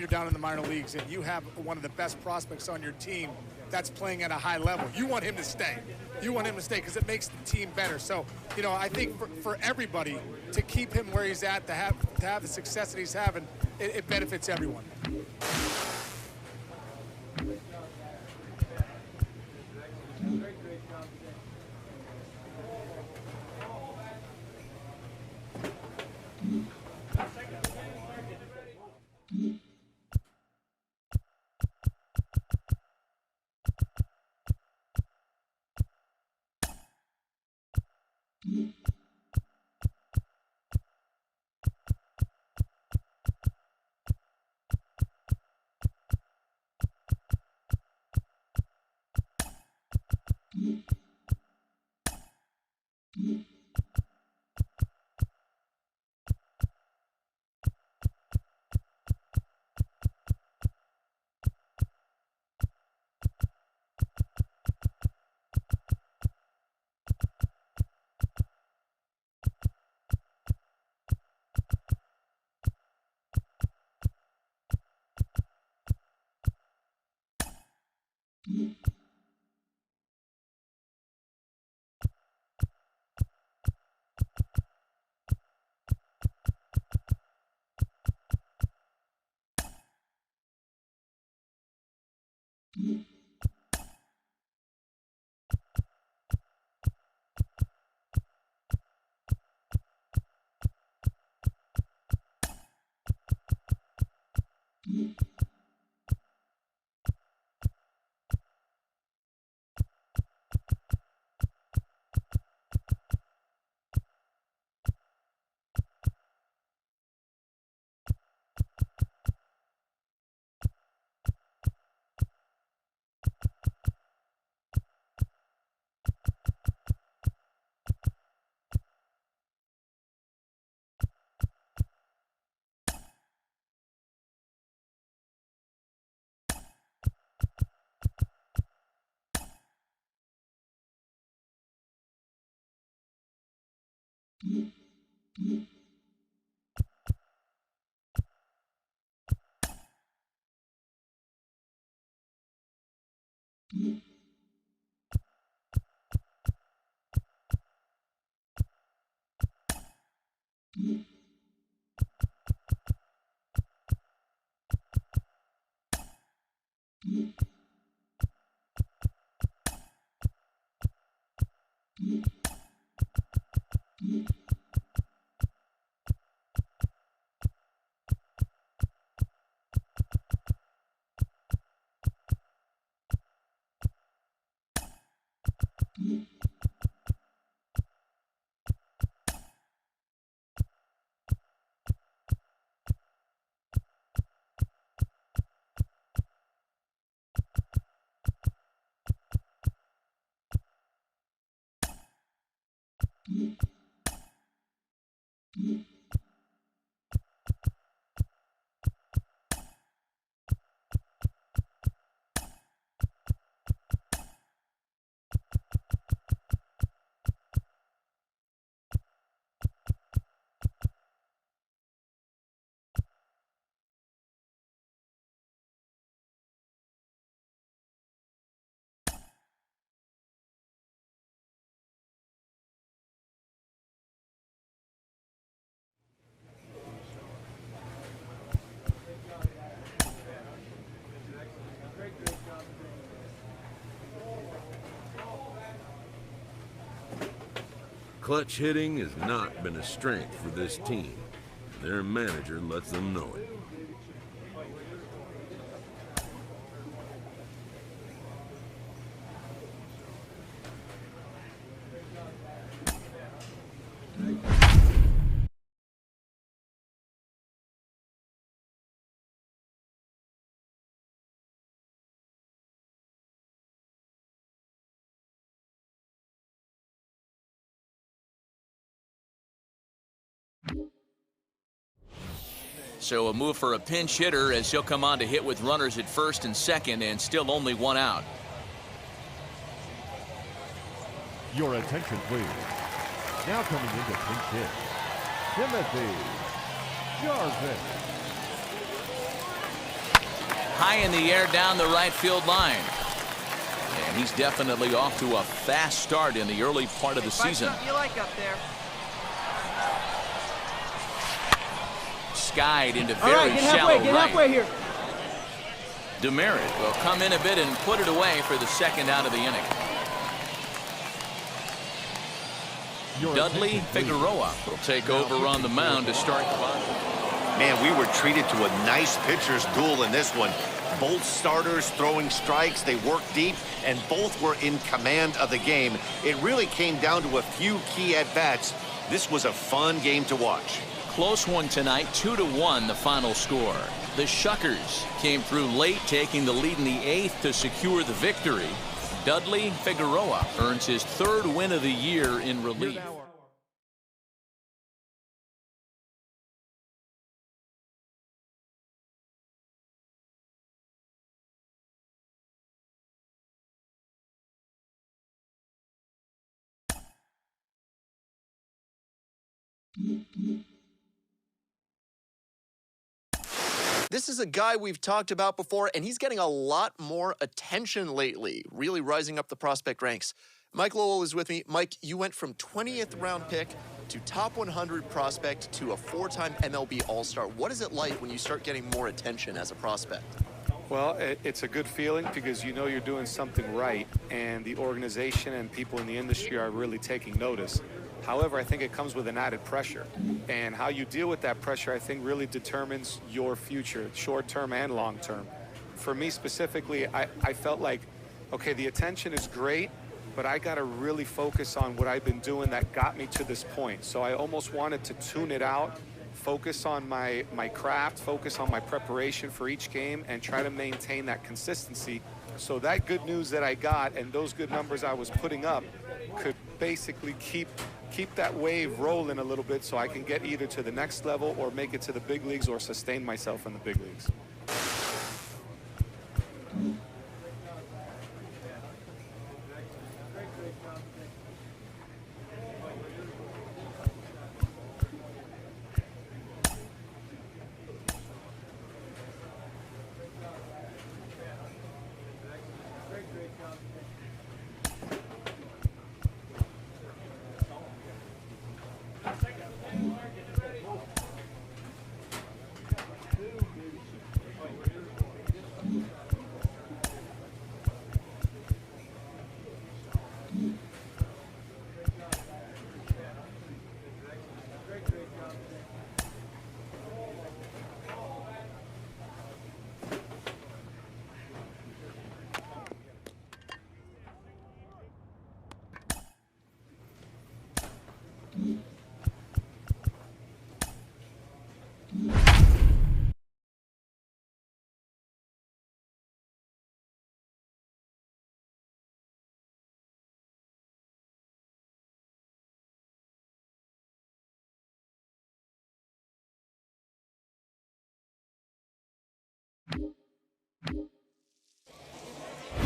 down in the minor leagues and you have one of the best prospects on your team that's playing at a high level, you want him to stay. You want him to stay because it makes the team better. So, you know, I think for everybody to keep him where he's at, to have the success that he's having, it benefits everyone. Clutch hitting has not been a strength for this team. Their manager lets them know it. So a move for a pinch hitter as he'll come on to hit with runners at first and second and still only one out. Your attention, please. Now coming into pinch hit, Timothy Jarvis. High in the air down the right field line. And he's definitely off to a fast start in the early part of the season. You like up there. Skied into very shallow right. Get halfway here. Demerit will come in a bit and put it away for the second out of the inning. Dudley Figueroa will take over on the mound to start the bottom. Man, we were treated to a nice pitcher's duel in this one. Both starters throwing strikes, they worked deep, and both were in command of the game. It really came down to a few key at-bats. This was a fun game to watch. Close one tonight, 2-1 the final score. The Shuckers came through late, taking the lead in the 8th to secure the victory. Dudley Figueroa earns his 3rd win of the year in relief. This is a guy we've talked about before, and he's getting a lot more attention lately, really rising up the prospect ranks. Mike Lowell is with me. Mike, you went from 20th round pick to top 100 prospect to a 4-time MLB All-Star. What is it like when you start getting more attention as a prospect? Well, it's a good feeling because you know you're doing something right, and the organization and people in the industry are really taking notice. However, I think it comes with an added pressure, and how you deal with that pressure, I think, really determines your future, short-term and long-term. For me specifically, I felt like, okay, the attention is great, but I got to really focus on what I've been doing that got me to this point. So I almost wanted to tune it out, focus on my craft, focus on my preparation for each game, and try to maintain that consistency. So that good news that I got and those good numbers I was putting up could basically keep that wave rolling a little bit so I can get either to the next level or make it to the big leagues or sustain myself in the big leagues.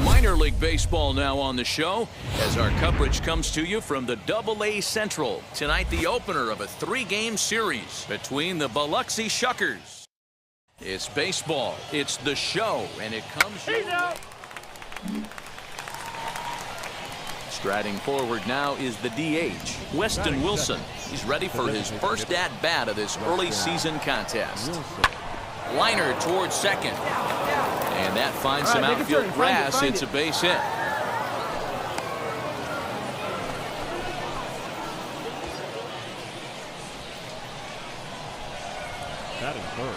Minor League Baseball now on the show as our coverage comes to you from the AA Central. Tonight, the opener of a 3-game series between the Biloxi Shuckers. It's baseball, it's the show, and it comes your way. Striding forward now is the DH, Weston Wilson. He's ready for his first at-bat of this early season contest. Liner towards second. And that finds some outfield grass. It's a base hit. Batting third,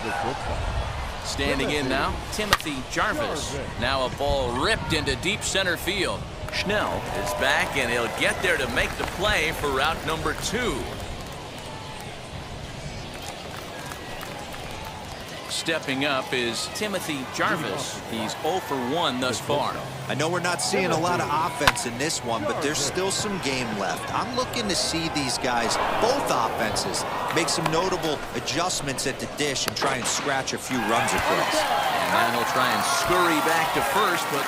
the shortstop. Standing in now, Timothy Jarvis. Now a ball ripped into deep center field. Schnell is back, and he'll get there to make the play for route number 2. Stepping up is Timothy Jarvis. He's 0 for 1 thus far. I know we're not seeing a lot of offense in this one, but there's still some game left. I'm looking to see these guys, both offenses, make some notable adjustments at the dish and try and scratch a few runs across. And then he'll try and scurry back to first, but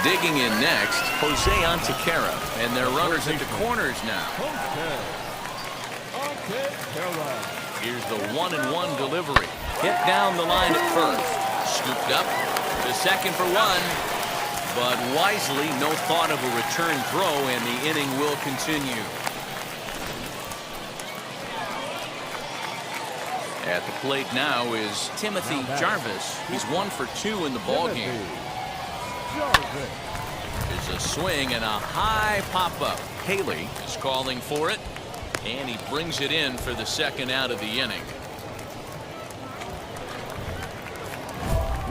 Digging in next, Jose Antequera. And their runners at the corners now. Here's the 1-and-1 delivery. Hit down the line at first. Scooped up to second for one. But wisely, no thought of a return throw, and the inning will continue. At the plate now is Timothy Jarvis. He's 1 for 2 in the ballgame. There's a swing and a high pop-up. Haley is calling for it, and he brings it in for the second out of the inning.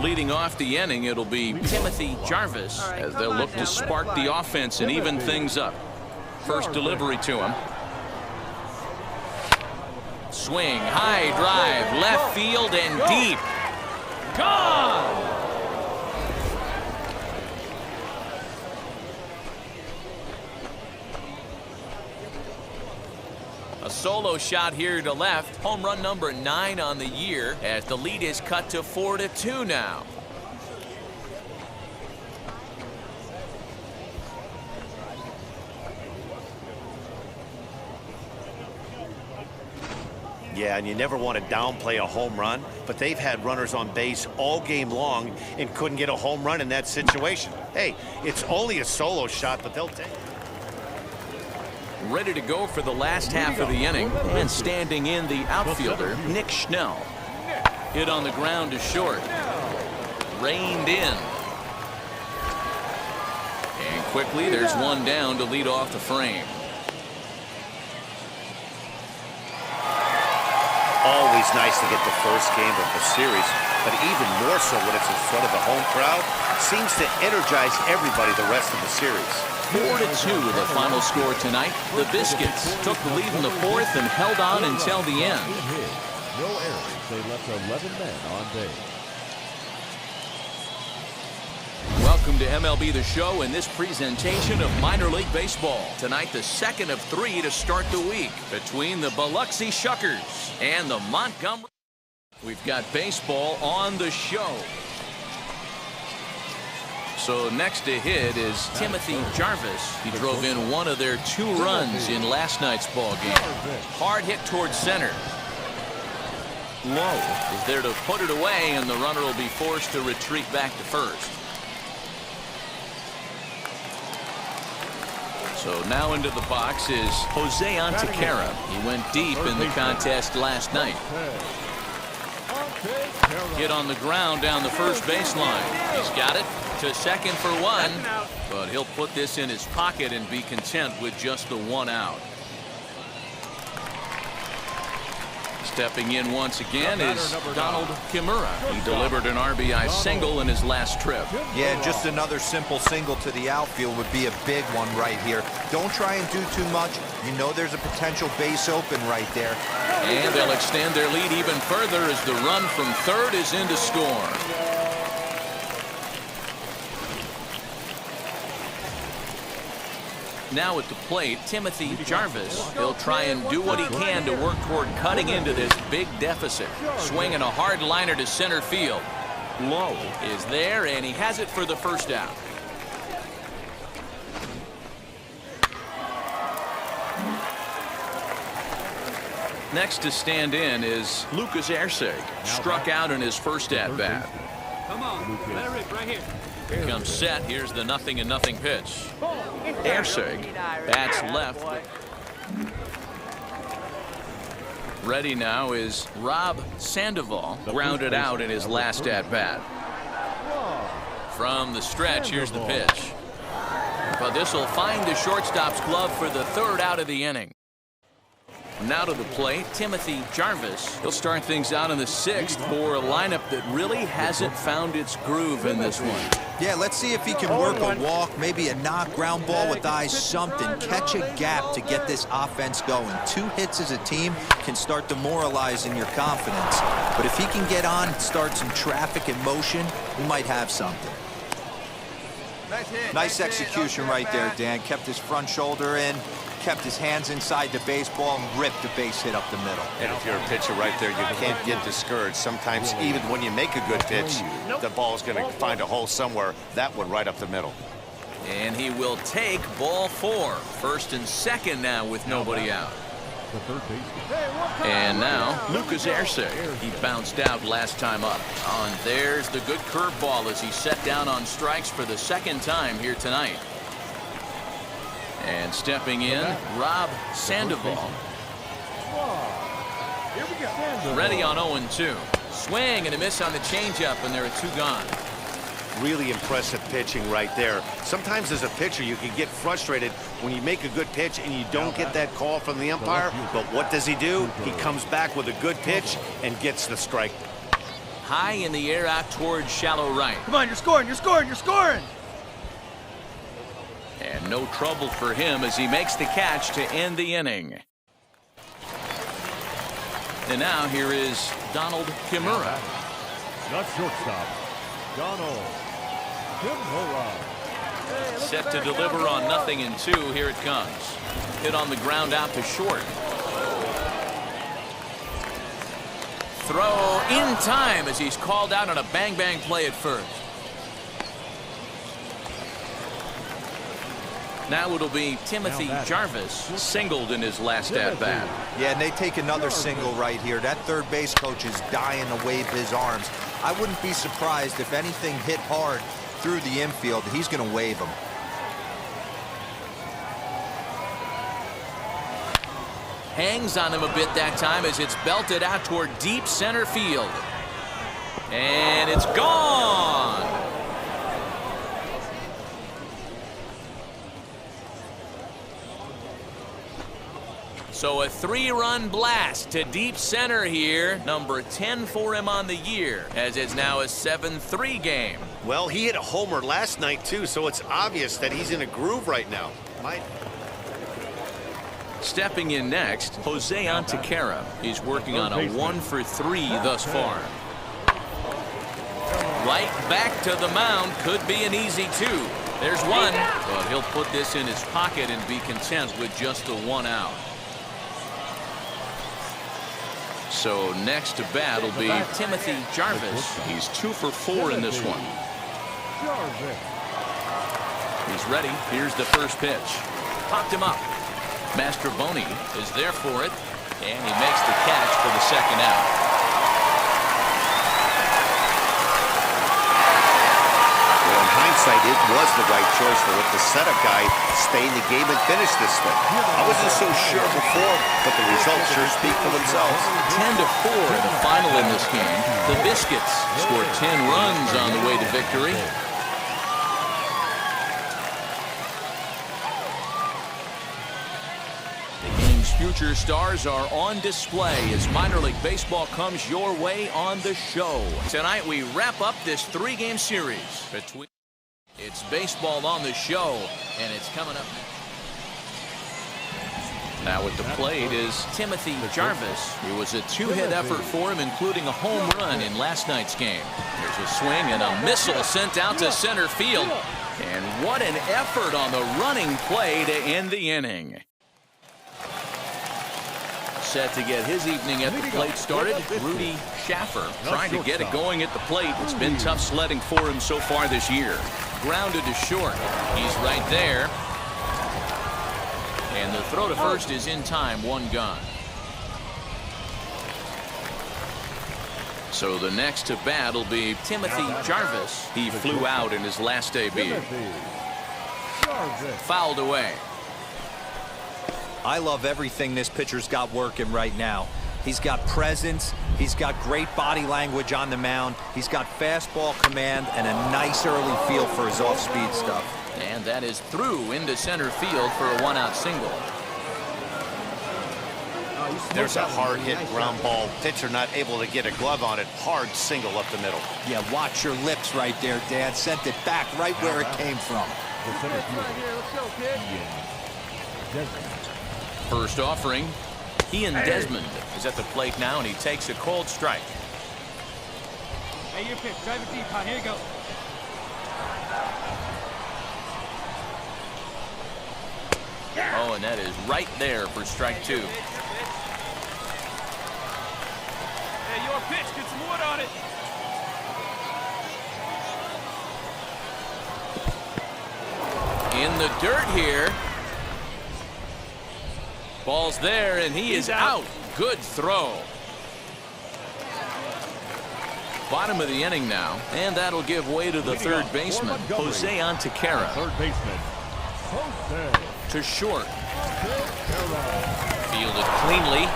Leading off the inning, it'll be Timothy Jarvis as they'll look to spark the offense and even things up. First delivery to him. Swing, high drive, left field and deep. Gone! A solo shot here to left. Home run number 9 on the year as the lead is cut to 4-2 now. Yeah, and you never want to downplay a home run, but they've had runners on base all game long and couldn't get a home run in that situation. Hey, it's only a solo shot, but they'll take it. Ready to go for the last half of the inning, and standing in the outfielder, Nick Schnell. Hit on the ground to short. Reined in. And quickly there's one down to lead off the frame. Always nice to get the first game of the series, but even more so when it's in front of the home crowd. Seems to energize everybody the rest of the series. 4-2 the final score tonight. The Biscuits took the lead in the fourth and held on until the end. No errors. They left 11 men on base. Welcome to MLB The Show and this presentation of minor league baseball. Tonight, the second of 3 to start the week between the Biloxi Shuckers and the Montgomery. We've got baseball on the show. So next to hit is Timothy Jarvis. He drove in one of their 2 runs in last night's ball game. Hard hit towards center. Low is there to put it away, and the runner will be forced to retreat back to first. So now into the box is Jose Antequera. He went deep in the contest last night. Hit on the ground down the first baseline. He's got it to second for one, but he'll put this in his pocket and be content with just the 1 out. Stepping in once again is Donald Kimura. He delivered an RBI single in his last trip. Yeah, just another simple single to the outfield would be a big one right here. Don't try and do too much. You know there's a potential base open right there. And they'll extend their lead even further as the run from third is in to score. Now at the plate, Timothy Jarvis. He'll try and do what he can to work toward cutting into this big deficit. Swinging a hard liner to center field. Low is there, and he has it for the first out. Next to stand in is Lucas Erceg. Struck out in his first at-bat. Come on, let it rip right here. Here comes set. Here's the 0-0 pitch. Erceg bats left. Ready now is Rob Sandoval. Grounded out in his last at-bat. From the stretch, here's the pitch. But this will find the shortstop's glove for the 3rd out of the inning. Now to the plate, Timothy Jarvis. He'll start things out in the 6th for a lineup that really hasn't found its groove in this one. Yeah, let's see if he can work a walk, maybe a knock, ground ball with eyes, something. Catch a gap to get this offense going. 2 hits as a team can start demoralizing your confidence. But if he can get on, start some traffic in motion, we might have something. Nice execution right there, Dan. Kept his front shoulder in, kept his hands inside the baseball, and ripped the base hit up the middle. And if you're a pitcher right there, you can't get discouraged. Sometimes even when you make a good pitch, the ball's going to find a hole somewhere. That one right up the middle. And he will take ball 4. First and second now with nobody out. The third baseman. And now, Lucas Erceg. He bounced out last time up. And there's the good curveball as he set down on strikes for the second time here tonight. And stepping in, Rob Sandoval. Here we go. Ready on 0-2. Swing and a miss on the changeup, and there are 2 gone. Really impressive pitching right there. Sometimes as a pitcher, you can get frustrated when you make a good pitch and you don't get that call from the umpire. But what does he do? He comes back with a good pitch and gets the strike. High in the air out towards shallow right. Come on, you're scoring, you're scoring, you're scoring. And no trouble for him as he makes the catch to end the inning. And now here is Donald Kimura. Not shortstop. Donald Kimura. Set to deliver on 0-2. Here it comes. Hit on the ground out to short. Throw in time as he's called out on a bang-bang play at first. Now it'll be Timothy Jarvis, singled in his last at-bat. Yeah, and they take another single right here. That third base coach is dying to wave his arms. I wouldn't be surprised if anything hit hard through the infield. He's going to wave them. Hangs on him a bit that time as it's belted out toward deep center field. And it's gone. So a 3-run blast to deep center here. Number 10 for him on the year, as it's now a 7-3 game. Well, he hit a homer last night, too, so it's obvious that he's in a groove right now. Stepping in next, Jose Antequera. He's working on a 1-for-3 thus far. Right back to the mound. Could be an easy 2. There's one, but he'll put this in his pocket and be content with just the 1 out. So next to bat will be Timothy Jarvis. He's 2 for 4 in this one. He's ready. Here's the first pitch. Popped him up. Mastroboni is there for it, and he makes the catch for the second out. Well, in hindsight, it was the right choice to let the setup guy stay in the game and finish this thing. I wasn't so sure before, but the results sure speak for themselves. 10-4 the final in this game. The Biscuits scored 10 runs on the way to victory. Future stars are on display as minor league baseball comes your way on the show. Tonight we wrap up this 3-game series between. It's baseball on the show, and it's coming up now at the plate is Timothy Jarvis. It was a 2-hit effort for him, including a home run in last night's game. There's a swing and a missile sent out to center field. And what an effort on the running play to end the inning. Set to get his evening at the plate started, Rudy Schaffer trying to get it going at the plate. It's been tough sledding for him so far this year. Grounded to short. He's right there. And the throw to first is in time, 1 gone. So the next to bat will be Timothy Jarvis. He flew out in his last debut. Fouled away. I love everything this pitcher's got working right now. He's got presence. He's got great body language on the mound. He's got fastball command and a nice early feel for his off-speed stuff. And that is through into center field for a 1-out single. There's a hard-hit ground ball. Pitcher not able to get a glove on it. Hard single up the middle. Yeah, watch your lips right there, Dad. Sent it back right where it came from. First offering, Ian Desmond is at the plate now, and he takes a cold strike. Hey, your pitch. Drive it deep, hon. Here you go. Oh, and that is right there for strike 2. Hey, your pitch. Get some wood on it. In the dirt here. Ball's there, and he is out. Good throw. Bottom of the inning now, and that'll give way to the third baseman, Jose Antequera. Third baseman, Jose. To short. Fielded cleanly.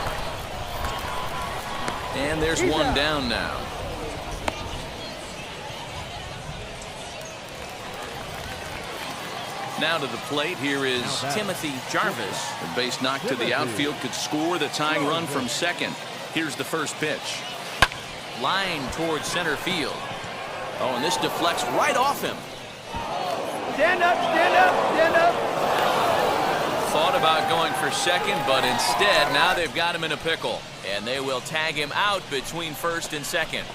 And there's one down now. Now to the plate, here is Timothy Jarvis. The base knock to the outfield could score the tying run from second. Here's the first pitch. Line towards center field. Oh, and this deflects right off him. Stand up, stand up, stand up. Thought about going for second, but instead, now they've got him in a pickle. And they will tag him out between first and second.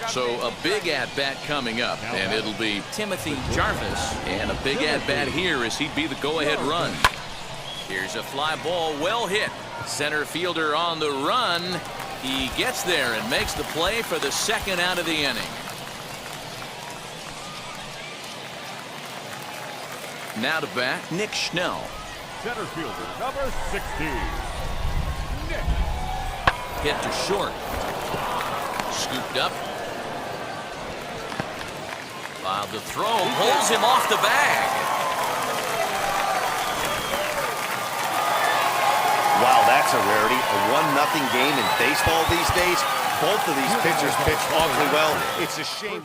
So a big at-bat coming up, and it'll be Timothy Jarvis. And a big at-bat here as he'd be the go-ahead run. Here's a fly ball, well hit. Center fielder on the run. He gets there and makes the play for the second out of the inning. Now to bat, Nick Schnell. Center fielder, number 60. Nick. Hit to short. Scooped up. While the throw pulls him off the bag. Wow, that's a rarity. A 1-0 game in baseball these days. Both of these pitchers pitched awfully well. It's a shame.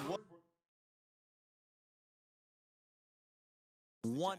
One.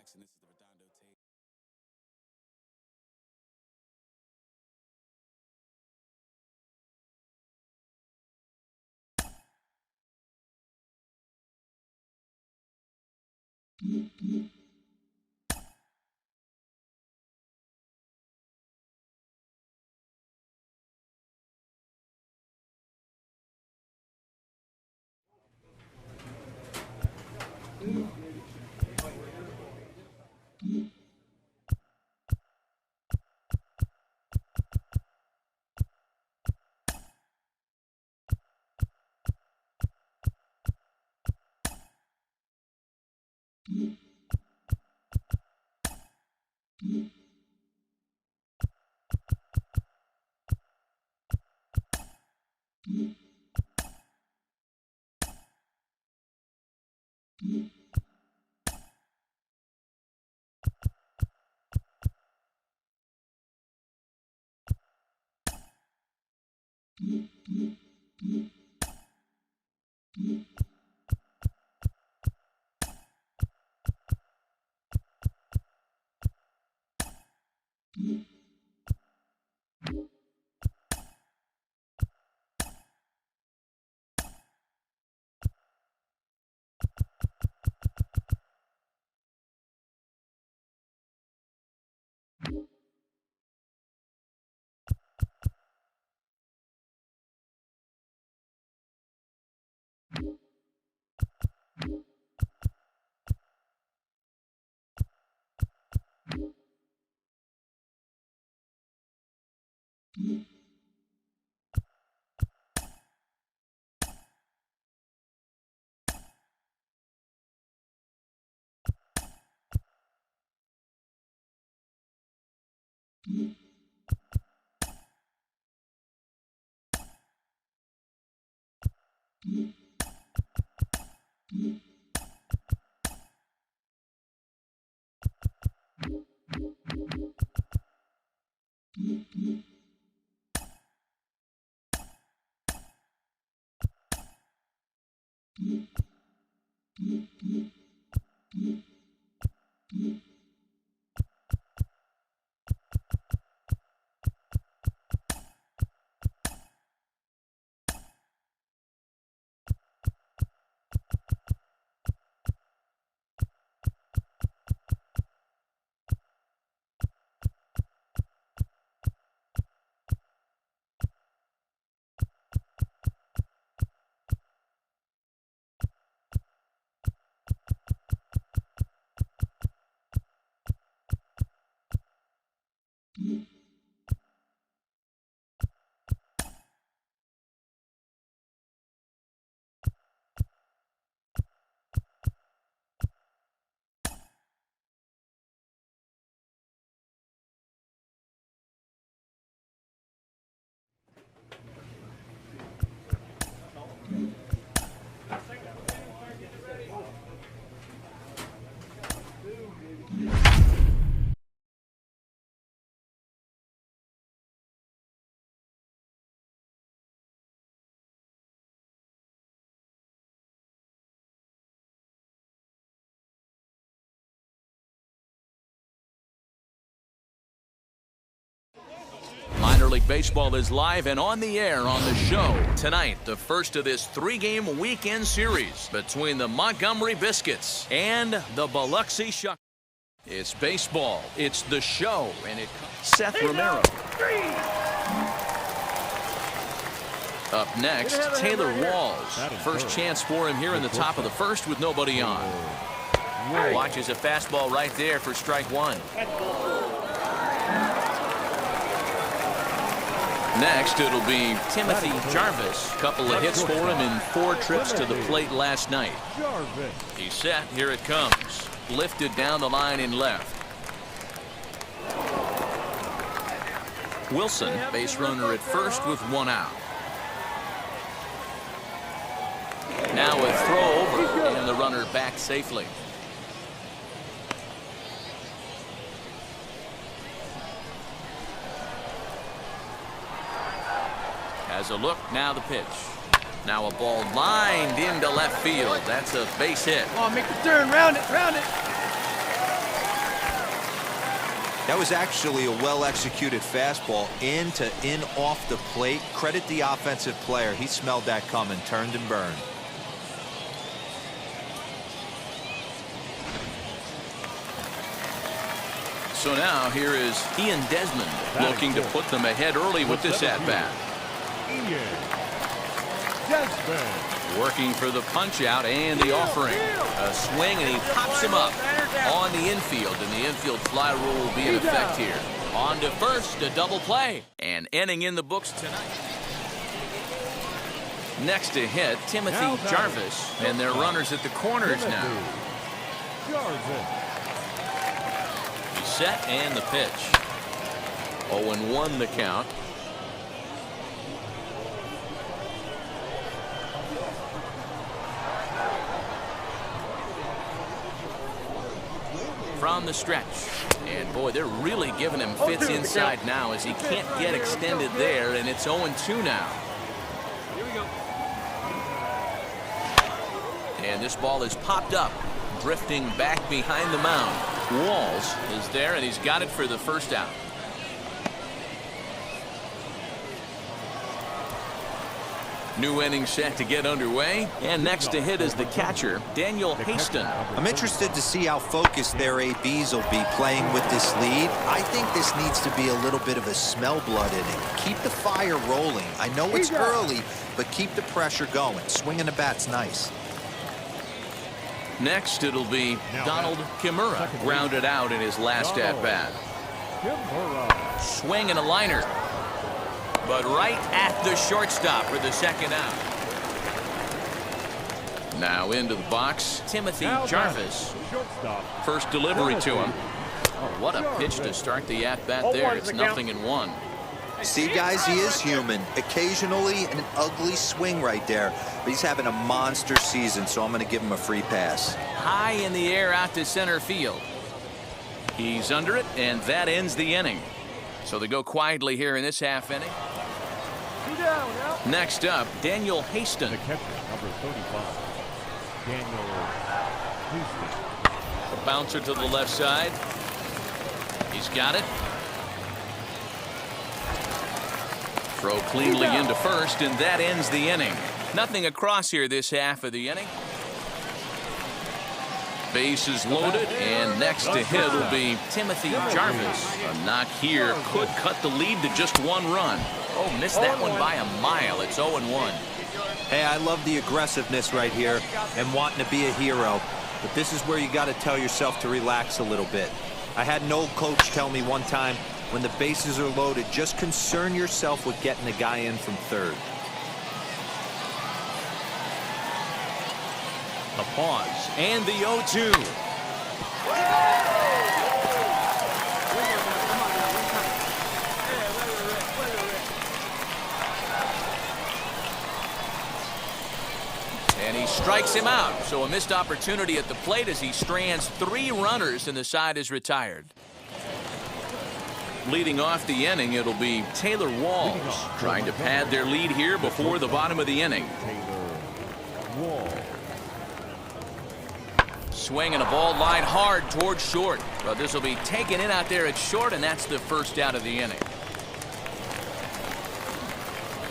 League Baseball is live and on the air on the show. Tonight, the first of this 3-game weekend series between the Montgomery Biscuits and the Biloxi Shuckers. It's baseball, it's the show, and it comes Seth Romero. Up next, Taylor Walls. First chance for him here in the top of the first with nobody on. Watches a fastball right there for strike one. Next, it'll be Timothy Jarvis. Couple of hits for him in 4 trips to the plate last night. He's set. Here it comes. Lifted down the line in left. Wilson, base runner at first with 1 out. Now a throw over, and the runner back safely. Has a look, now the pitch. Now a ball lined into left field. That's a base hit. Come on, make the turn, round it, round it. That was actually a well-executed fastball in off the plate. Credit the offensive player. He smelled that coming, turned and burned. So now here is Ian Desmond looking to put them ahead early with this at-bat. Working for the punch-out and the offering. A swing, and he pops him up on the infield, and the infield fly rule will be in effect here. On to first, a double play, and inning in the books tonight. Next to hit, Timothy Jarvis, and their runners at the corners now. He's set, and the pitch. 0-1 the count. From the stretch. And boy, they're really giving him fits inside now as he can't get extended there, and it's 0-2 now. Here we go. And this ball is popped up, drifting back behind the mound. Walls is there, and he's got it for the first out. New inning set to get underway, and next to hit is the catcher, Daniel Haston. I'm interested to see how focused their ABs will be playing with this lead. I think this needs to be a little bit of a smell blood inning. Keep the fire rolling. I know it's early, but keep the pressure going. Swinging the bat's nice. Next, it'll be Donald Kimura, grounded out in his last at-bat. Swing and a liner. But right at the shortstop for the second out. Now into the box, Timothy Jarvis. First delivery to him. Oh, what a pitch to start the at-bat there. It's 0-1. See, guys, he is human. Occasionally an ugly swing right there, but he's having a monster season, so I'm going to give him a free pass. High in the air out to center field. He's under it, and that ends the inning. So they go quietly here in this half inning. Next up, Daniel Haston. The catcher, number 35, Daniel Haston. A bouncer to the left side. He's got it. Throw cleanly into first, and that ends the inning. Nothing across here this half of the inning. Bases loaded, and next to hit will be Timothy Jarvis. A knock here could cut the lead to just 1 run. Oh, missed that one by a mile. It's 0-1. Hey, I love the aggressiveness right here and wanting to be a hero. But this is where you got to tell yourself to relax a little bit. I had an old coach tell me one time, when the bases are loaded, just concern yourself with getting the guy in from third. A pause, and the 0-2. And he strikes him out. So a missed opportunity at the plate as he strands 3 runners, and the side is retired. Leading off the inning, it'll be Taylor Walls trying to pad their lead here before the bottom of the inning. Swing and a ball line hard towards short. But this will be taken in out there at short, and that's the first out of the inning.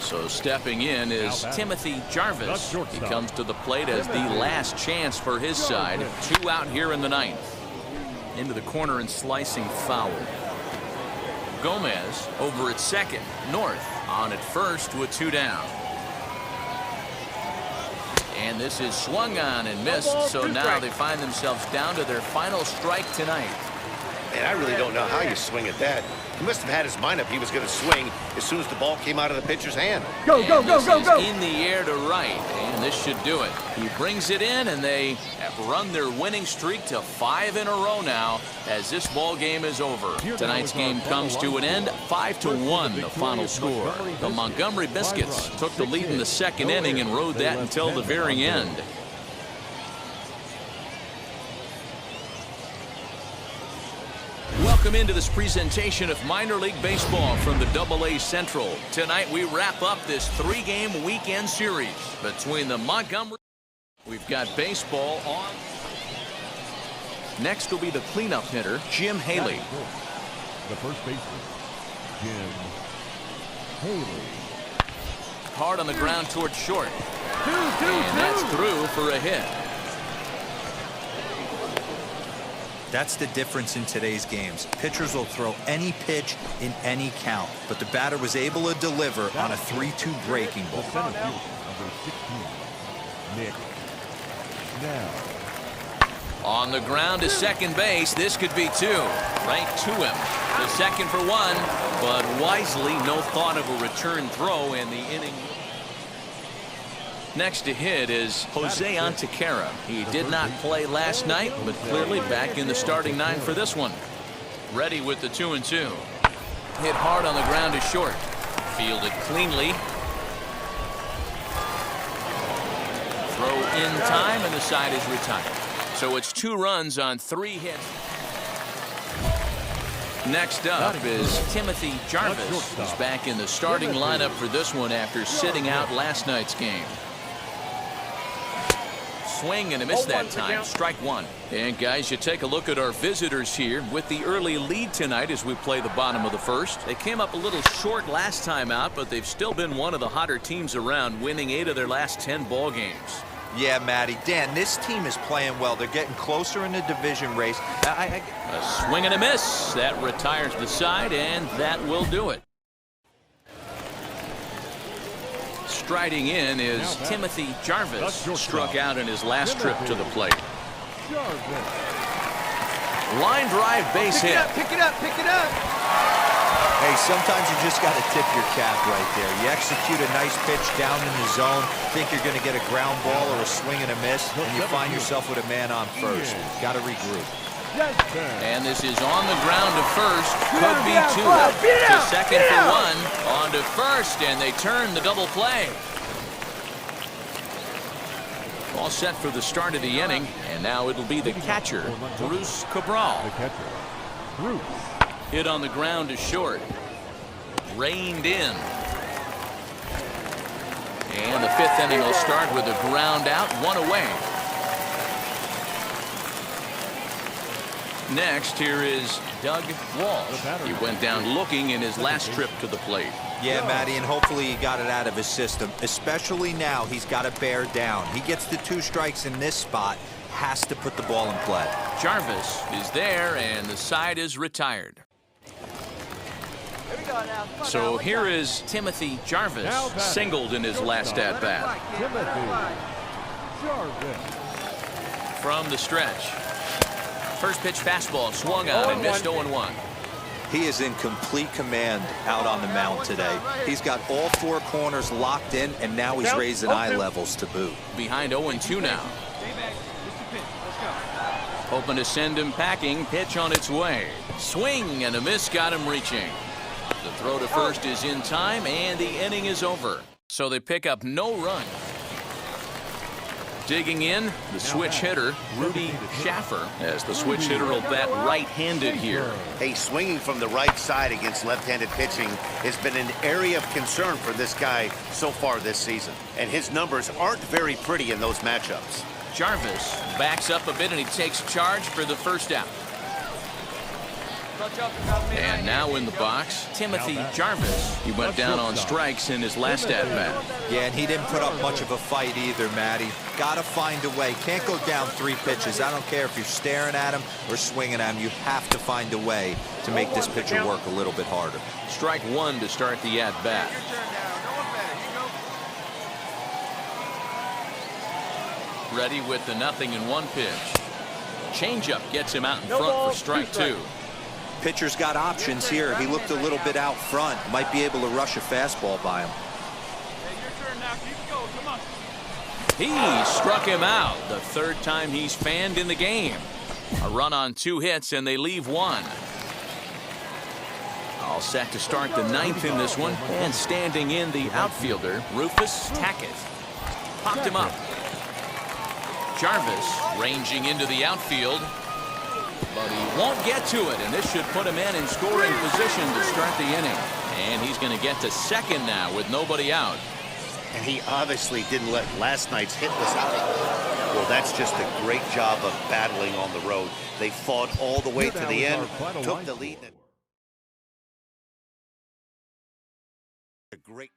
So stepping in is Timothy Jarvis. He comes to the plate as the last chance for his side. 2 out here in the 9th. Into the corner and slicing foul. Gomez over at second. North on at first with 2 down. And this is swung on and missed, so now they find themselves down to their final strike tonight. Man, I really don't know how you swing at that. He must have had his mind up he was going to swing as soon as the ball came out of the pitcher's hand. Go! In the air to right, and this should do it. He brings it in, and they have run their winning streak to 5 in a row now as this ball game is over. Tonight's game comes to an end, 5-1 the final score. The Montgomery Biscuits took the lead in the 2nd inning and rode that until the very end. Welcome into this presentation of minor league baseball from the AA Central. Tonight we wrap up this 3-game weekend series between the Montgomery. We've got baseball on. Next will be the cleanup hitter, Jim Haley. The first baseman, Jim Haley. Hard on the ground towards short. And that's through for a hit. That's the difference in today's games. Pitchers will throw any pitch in any count, but the batter was able to deliver on a 3-2 breaking ball. The center fielder, number 16, Nick Snell. On the ground to second base. This could be 2. Right to him. The second for 1, but wisely no thought of a return throw in the inning. Next to hit is Jose Antequera. He did not play last night, but clearly back in the starting 9 for this one. Ready with the 2-2. Hit hard on the ground to short. Fielded cleanly. Throw in time, and the side is retired. So it's 2 runs on 3 hits. Next up is Timothy Jarvis. He's back in the starting lineup for this one after sitting out last night's game. Swing and a miss that time. Strike 1. And guys, you take a look at our visitors here with the early lead tonight as we play the bottom of the 1st. They came up a little short last time out, but they've still been one of the hotter teams around, winning 8 of their last 10 ball games. Yeah, Matty. Dan, this team is playing well. They're getting closer in the division race. A swing and a miss. That retires the side, and that will do it. Striding in is Timothy Jarvis. Struck out in his last trip to the plate. Line drive base hit. Pick it up. Hey, sometimes you just got to tip your cap right there. You execute a nice pitch down in the zone, think you're going to get a ground ball or a swing and a miss, and you find yourself with a man on first. Got to regroup. And this is on the ground to first. Could be 2. To second for 1. On to first, and they turn the double play. All set for the start of the inning, and now it'll be the catcher, Bruce Cabral. The catcher, Bruce. Hit on the ground to short. Reined in. And the 5th inning will start with a ground out, 1 away. Next, here is Doug Walsh. He went down looking in his last trip to the plate. Yeah, Matty, and hopefully he got it out of his system, especially now he's got to bear down. He gets the 2 strikes in this spot, has to put the ball in play. Jarvis is there, and the side is retired. So here is Timothy Jarvis, singled in his last at-bat. Timothy Jarvis. From the stretch. First pitch fastball swung on and missed 0-1. He is in complete command out on the mound today. He's got all 4 corners locked in, and now he's raising eye levels to boot. Behind 0-2 now. Hoping to send him packing. Pitch on its way. Swing and a miss got him reaching. The throw to first is in time, and the inning is over. So they pick up no run. Digging in, the switch hitter, Rudy Schaffer, as the switch hitter will bat right-handed here. Hey, swinging from the right side against left-handed pitching has been an area of concern for this guy so far this season. And his numbers aren't very pretty in those matchups. Jarvis backs up a bit, and he takes charge for the first out. And now in the box, Timothy Jarvis. He went down on strikes in his last at-bat. Yeah, and he didn't put up much of a fight either, Matty. Got to find a way. Can't go down 3 pitches. I don't care if you're staring at him or swinging at him. You have to find a way to make this pitcher work a little bit harder. Strike 1 to start the at-bat. Ready with the 0-1 pitch. Changeup gets him out in front for strike 2. Pitcher's got options here. He looked a little bit out front. Might be able to rush a fastball by him. He struck him out the 3rd time he's fanned in the game. A run on 2 hits, and they leave 1. All set to start the 9th in this one, and standing in the outfielder, Rufus Tackett. Popped him up. Jarvis ranging into the outfield, but he won't get to it, and this should put him in scoring position to start the inning. And he's going to get to second now with nobody out. And he obviously didn't let last night's hitless outing. Well, that's just a great job of battling on the road. They fought all the way to the end, took the lead. A great.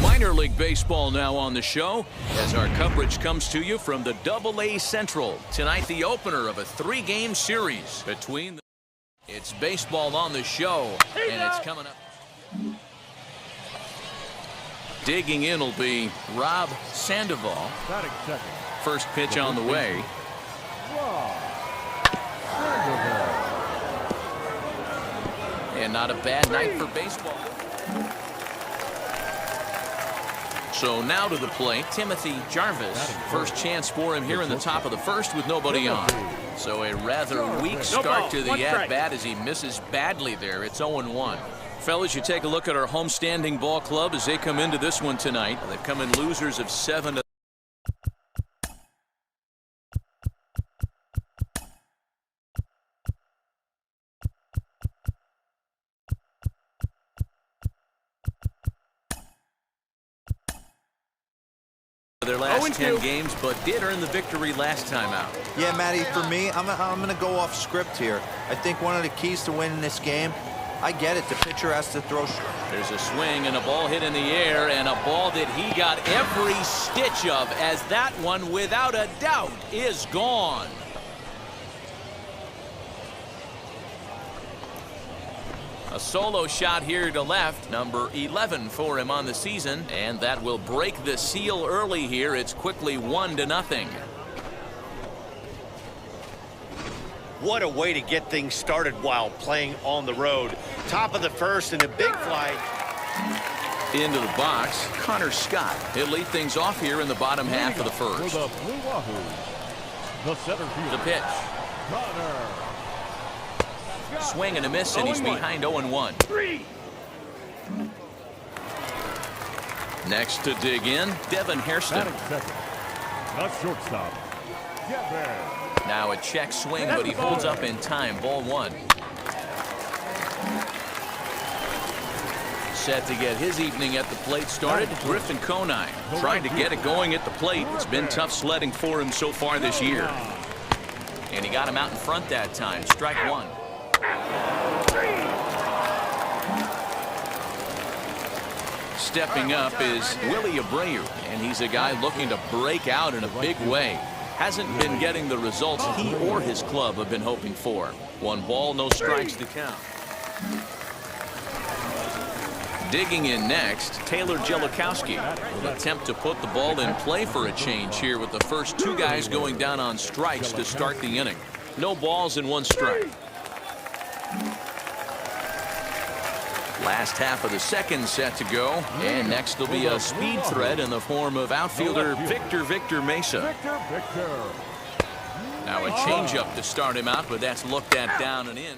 Minor League Baseball now on the show as our coverage comes to you from the AA Central. Tonight, the opener of a 3-game series between the... It's baseball on the show, and it's coming up. Digging in will be Rob Sandoval. First pitch on the way. And not a bad night for baseball. So now to the plate, Timothy Jarvis. First chance for him here in the top of the 1st with nobody on. So a rather weak start to the at-bat as he misses badly there. It's 0-1. Fellas, you take a look at our homestanding ball club as they come into this one tonight. They've come in losers of 7. Their last 10 games, but did earn the victory last time out. Yeah, Matty, for me, I'm going to go off script here. I think one of the keys to winning this game, I get it, the pitcher has to throw. There's a swing and a ball hit in the air, and a ball that he got every stitch of, as that one, without a doubt, is gone. A solo shot here to left, number 11 for him on the season, and that will break the seal early here. It's quickly 1-0. What a way to get things started while playing on the road. Top of the 1st and a big fly. Into the box, Connor Scott. He'll lead things off here in the bottom half of the 1st. The pitch. Swing and a miss, and he's behind 0-1. Next to dig in, Devin Hairston. Now a check swing, but he holds up in time. Ball 1. Set to get his evening at the plate started, Griffin Conine. Trying to get it going at the plate. It's been tough sledding for him so far this year. And he got him out in front that time. Strike 1. Stepping up is Willie Abreu, and he's a guy looking to break out in a big way. Hasn't been getting the results he or his club have been hoping for. 1 ball, no strikes to count. Digging in next, Taylor Jellikowski will attempt to put the ball in play for a change here with the first 2 guys going down on strikes to start the inning. No balls and 1 strike. Last half of the second set to go, and next will be a speed threat in the form of outfielder Victor Mesa. Now a changeup to start him out, but that's looked at down and in.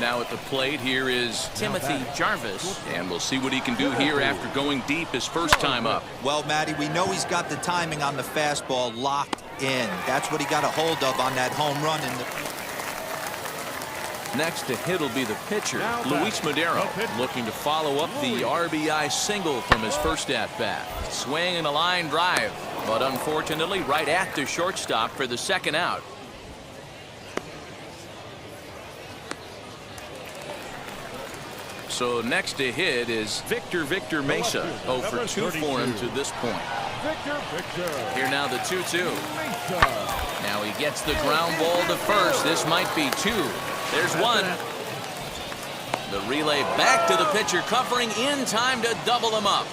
Now at the plate here is Timothy Jarvis, and we'll see what he can do here after going deep his first time up. Well, Matty, we know he's got the timing on the fastball locked in. That's what he got a hold of on that home run. Next to hit will be the pitcher, Luis Madero, looking to follow up the RBI single from his first at-bat. Swing and a line drive, but unfortunately right at the shortstop for the second out. So next to hit is Victor Mesa. 0 for 2 for him to this point. Here now the 2-2. Now he gets the ground ball to first. This might be 2. There's 1. The relay back to the pitcher, covering in time to double him up.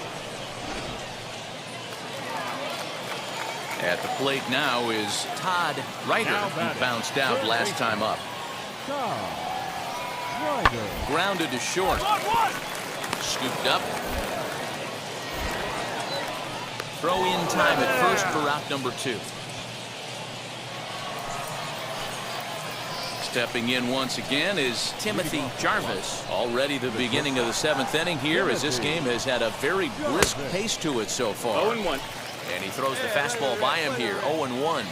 At the plate now is Todd Ryder, who bounced out last time up. Grounded to short. Scooped up. Throw in time at first for out number 2. Stepping in once again is Timothy Jarvis. Already the beginning of the 7th inning here, as this game has had a very brisk pace to it so far. 0-1. And he throws the fastball by him here. 0-1.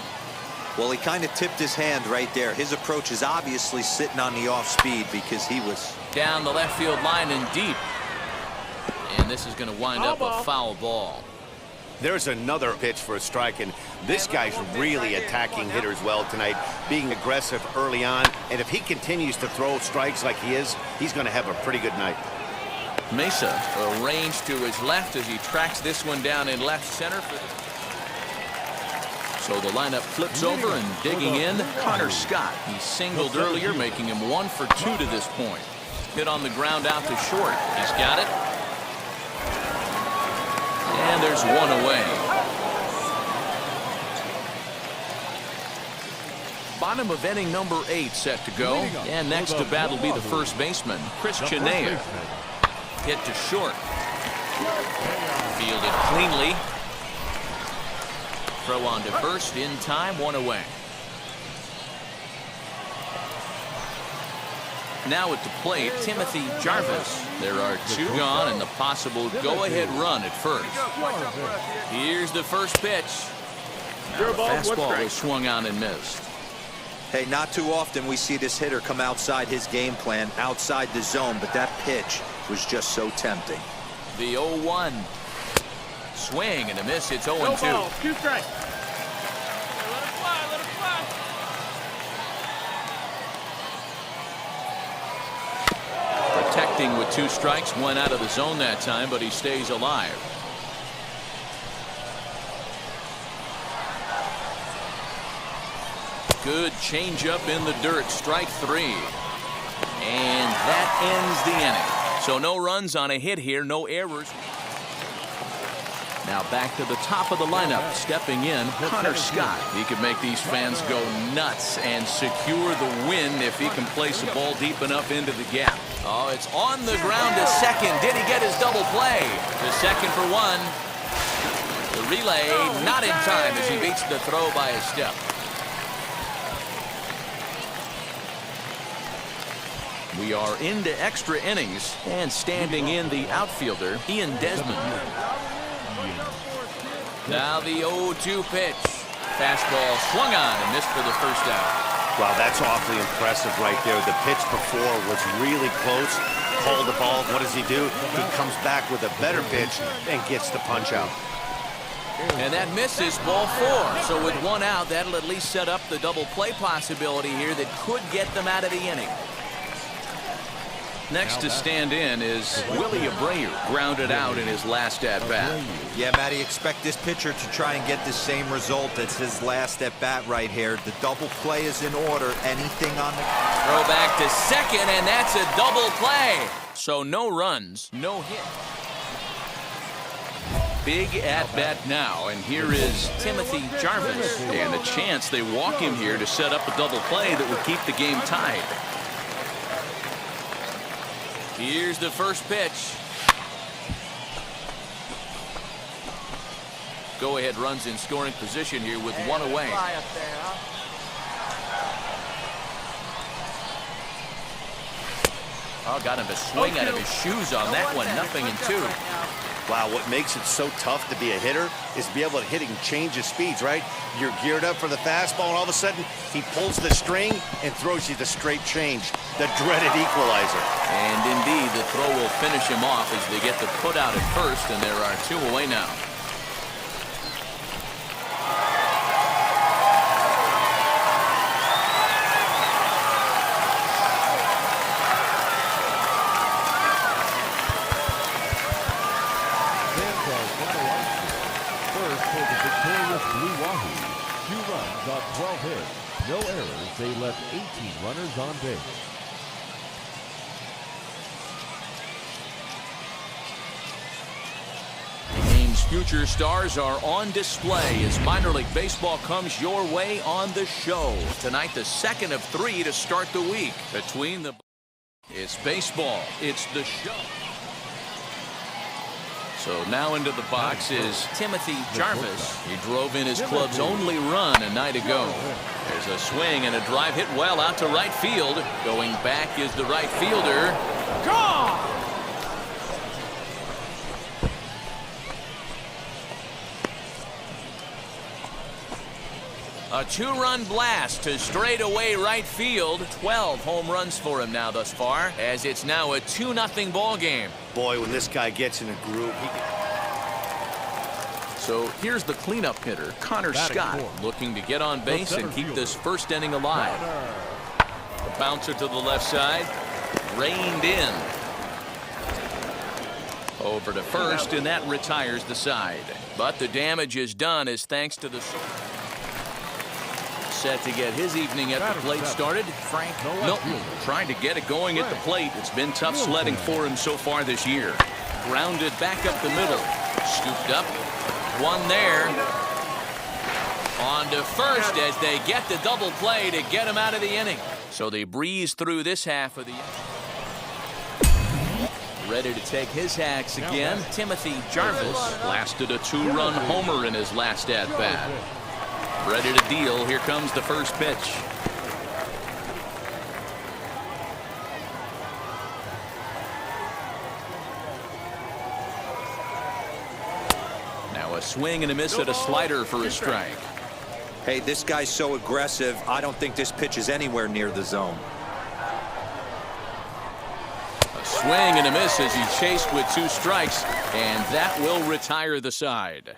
Well, he kind of tipped his hand right there. His approach is obviously sitting on the off speed because he was down the left field line and deep. And this is going to wind up a foul ball. There's another pitch for a strike, and this guy's really attacking hitters well tonight, being aggressive early on. And if he continues to throw strikes like he is, he's going to have a pretty good night. Mesa arranged to his left as he tracks this one down in left center. So the lineup flips over, and digging in, Connor Scott. He singled earlier, making him 1 for 2 to this point. Hit on the ground out to short. He's got it. And there's 1 away. Bottom of inning number 8 set to go. And next to bat will be the first baseman, Chris Chenea. Hit to short. Fielded cleanly. Throw on to first in time, 1 away. Now at the plate, Timothy Jarvis. There are 2 gone and the possible go-ahead run at first. Here's the first pitch. Now the fastball was swung on and missed. Hey, not too often we see this hitter come outside his game plan, outside the zone, but that pitch was just so tempting. The 0-1. Swing and a miss. It's 0-2. 2 strikes. Let it fly. Let it fly. Protecting with 2 strikes. 1 out of the zone that time, but he stays alive. Good changeup in the dirt. Strike 3. And that ends the inning. So no runs on a hit here. No errors. Now back to the top of the lineup, stepping in, Connor Scott. He could make these fans go nuts and secure the win if he can place a ball deep enough into the gap. Oh, it's on the ground to second. Did he get his double play? To second for 1. The relay not in time as he beats the throw by a step. We are into extra innings, and standing in the outfielder, Ian Desmond. Now the 0-2 pitch. Fastball swung on and missed for the first out. Wow, that's awfully impressive right there. The pitch before was really close. Called the ball. What does he do? He comes back with a better pitch and gets the punch out. And that misses, ball 4. So with 1 out, that'll at least set up the double play possibility here that could get them out of the inning. Next to stand in is Willie Abreu, grounded out in his last at-bat. Yeah, Matty, expect this pitcher to try and get the same result as his last at-bat right here. The double play is in order. Anything on the... Throw back to second, and that's a double play. So no runs, no hit. Big at-bat now, and here is Timothy Jarvis. And a chance they walk him here to set up a double play that would keep the game tied. Here's the first pitch. Go-ahead runs in scoring position here with 1 away. Oh, got him to swing out of his shoes on that one. 0-2. Wow, what makes it so tough to be a hitter is to be able to hit and change his speeds, right? You're geared up for the fastball, and all of a sudden, he pulls the string and throws you the straight change, the dreaded equalizer. And indeed, the throw will finish him off as they get the put out at first, and there are 2 away now. Blue Wahoo. 2 runs on 12 hits. No errors. They left 18 runners on base. The game's future stars are on display as minor league baseball comes your way on the show. Tonight, the second of 3 to start the week. Between the... It's baseball. It's the show. So now into the box is Timothy Jarvis. He drove in his club's only run a night ago. There's a swing and a drive hit well out to right field. Going back is the right fielder. Gone! A 2-run blast to straightaway right field. 12 home runs for him now thus far, as it's now a 2-0 ball game. Boy, when this guy gets in a groove, So here's the cleanup hitter, Connor Scott, looking to get on base and keep this first inning alive. The bouncer to the left side, reined in. Over to first, and that retires the side. But the damage is done as thanks to the... Set to get his evening at the plate started, Frank Milton trying to get it going at the plate. It's been tough sledding for him so far this year. Grounded back up the middle. Scooped up. 1 there. On to first as they get the double play to get him out of the inning. So they breeze through this half of the inning. Ready to take his hacks again. Timothy Jarvis blasted a 2-run homer in his last at-bat. Ready to deal. Here comes the first pitch. Now a swing and a miss at a slider for a strike. Hey, this guy's so aggressive. I don't think this pitch is anywhere near the zone. A swing and a miss as he chased with 2 strikes, and that will retire the side.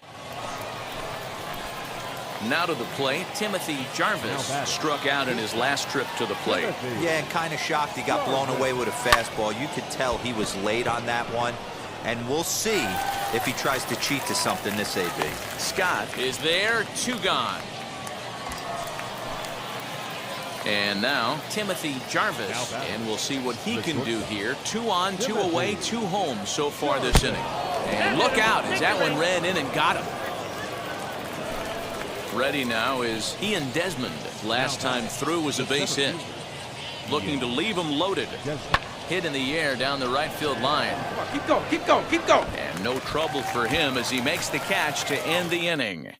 Now to the plate, Timothy Jarvis struck out in his last trip to the plate. Yeah, and kind of shocked he got blown away with a fastball. You could tell he was late on that one. And we'll see if he tries to cheat to something this AB. Scott is there, 2 gone. And now Timothy Jarvis, and we'll see what he can do here. 2 on, 2 away, 2 home so far this inning. And look out as that one ran in and got him. Ready now is Ian Desmond. Last time through was a base hit. Looking to leave him loaded. Hit in the air down the right field line. Keep going, keep going, keep going. And no trouble for him as he makes the catch to end the inning.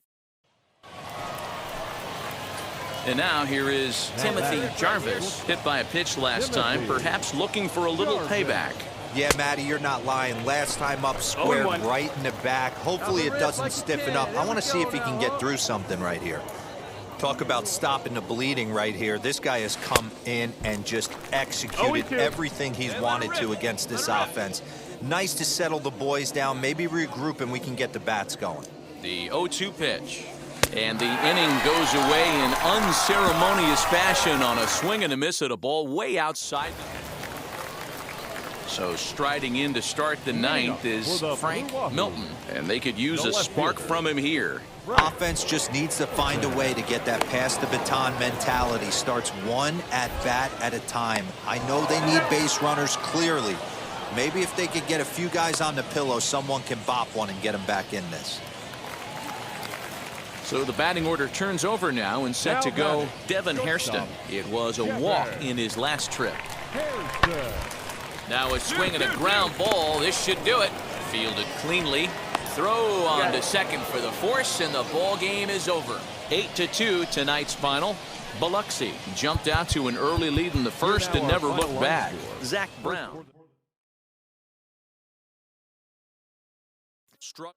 And now here is Timothy Jarvis, hit by a pitch last time, perhaps looking for a little payback. Yeah, Matty, you're not lying. Last time up squared right in the back. Hopefully it doesn't stiffen up. I want to see if he can get through something right here. Talk about stopping the bleeding right here. This guy has come in and just executed everything he's wanted to against this offense. Nice to settle the boys down, maybe regroup, and we can get the bats going. The 0-2 pitch. And the inning goes away in unceremonious fashion on a swing and a miss at a ball way outside. So striding in to start the ninth is Frank Milton, and they could use a spark from him here. Offense just needs to find a way to get that pass the baton mentality. Starts one at bat at a time. I know they need base runners clearly. Maybe if they could get a few guys on the pillow, someone can bop one and get them back in this. So the batting order turns over now and set to go Devin Hairston. It was a walk in his last trip. Now a swing and a ground ball. This should do it. Fielded cleanly. Throw on to second for the force, and the ball game is over. 8-2 tonight's final. Biloxi jumped out to an early lead in the first and never looked back. Zach Brown struck.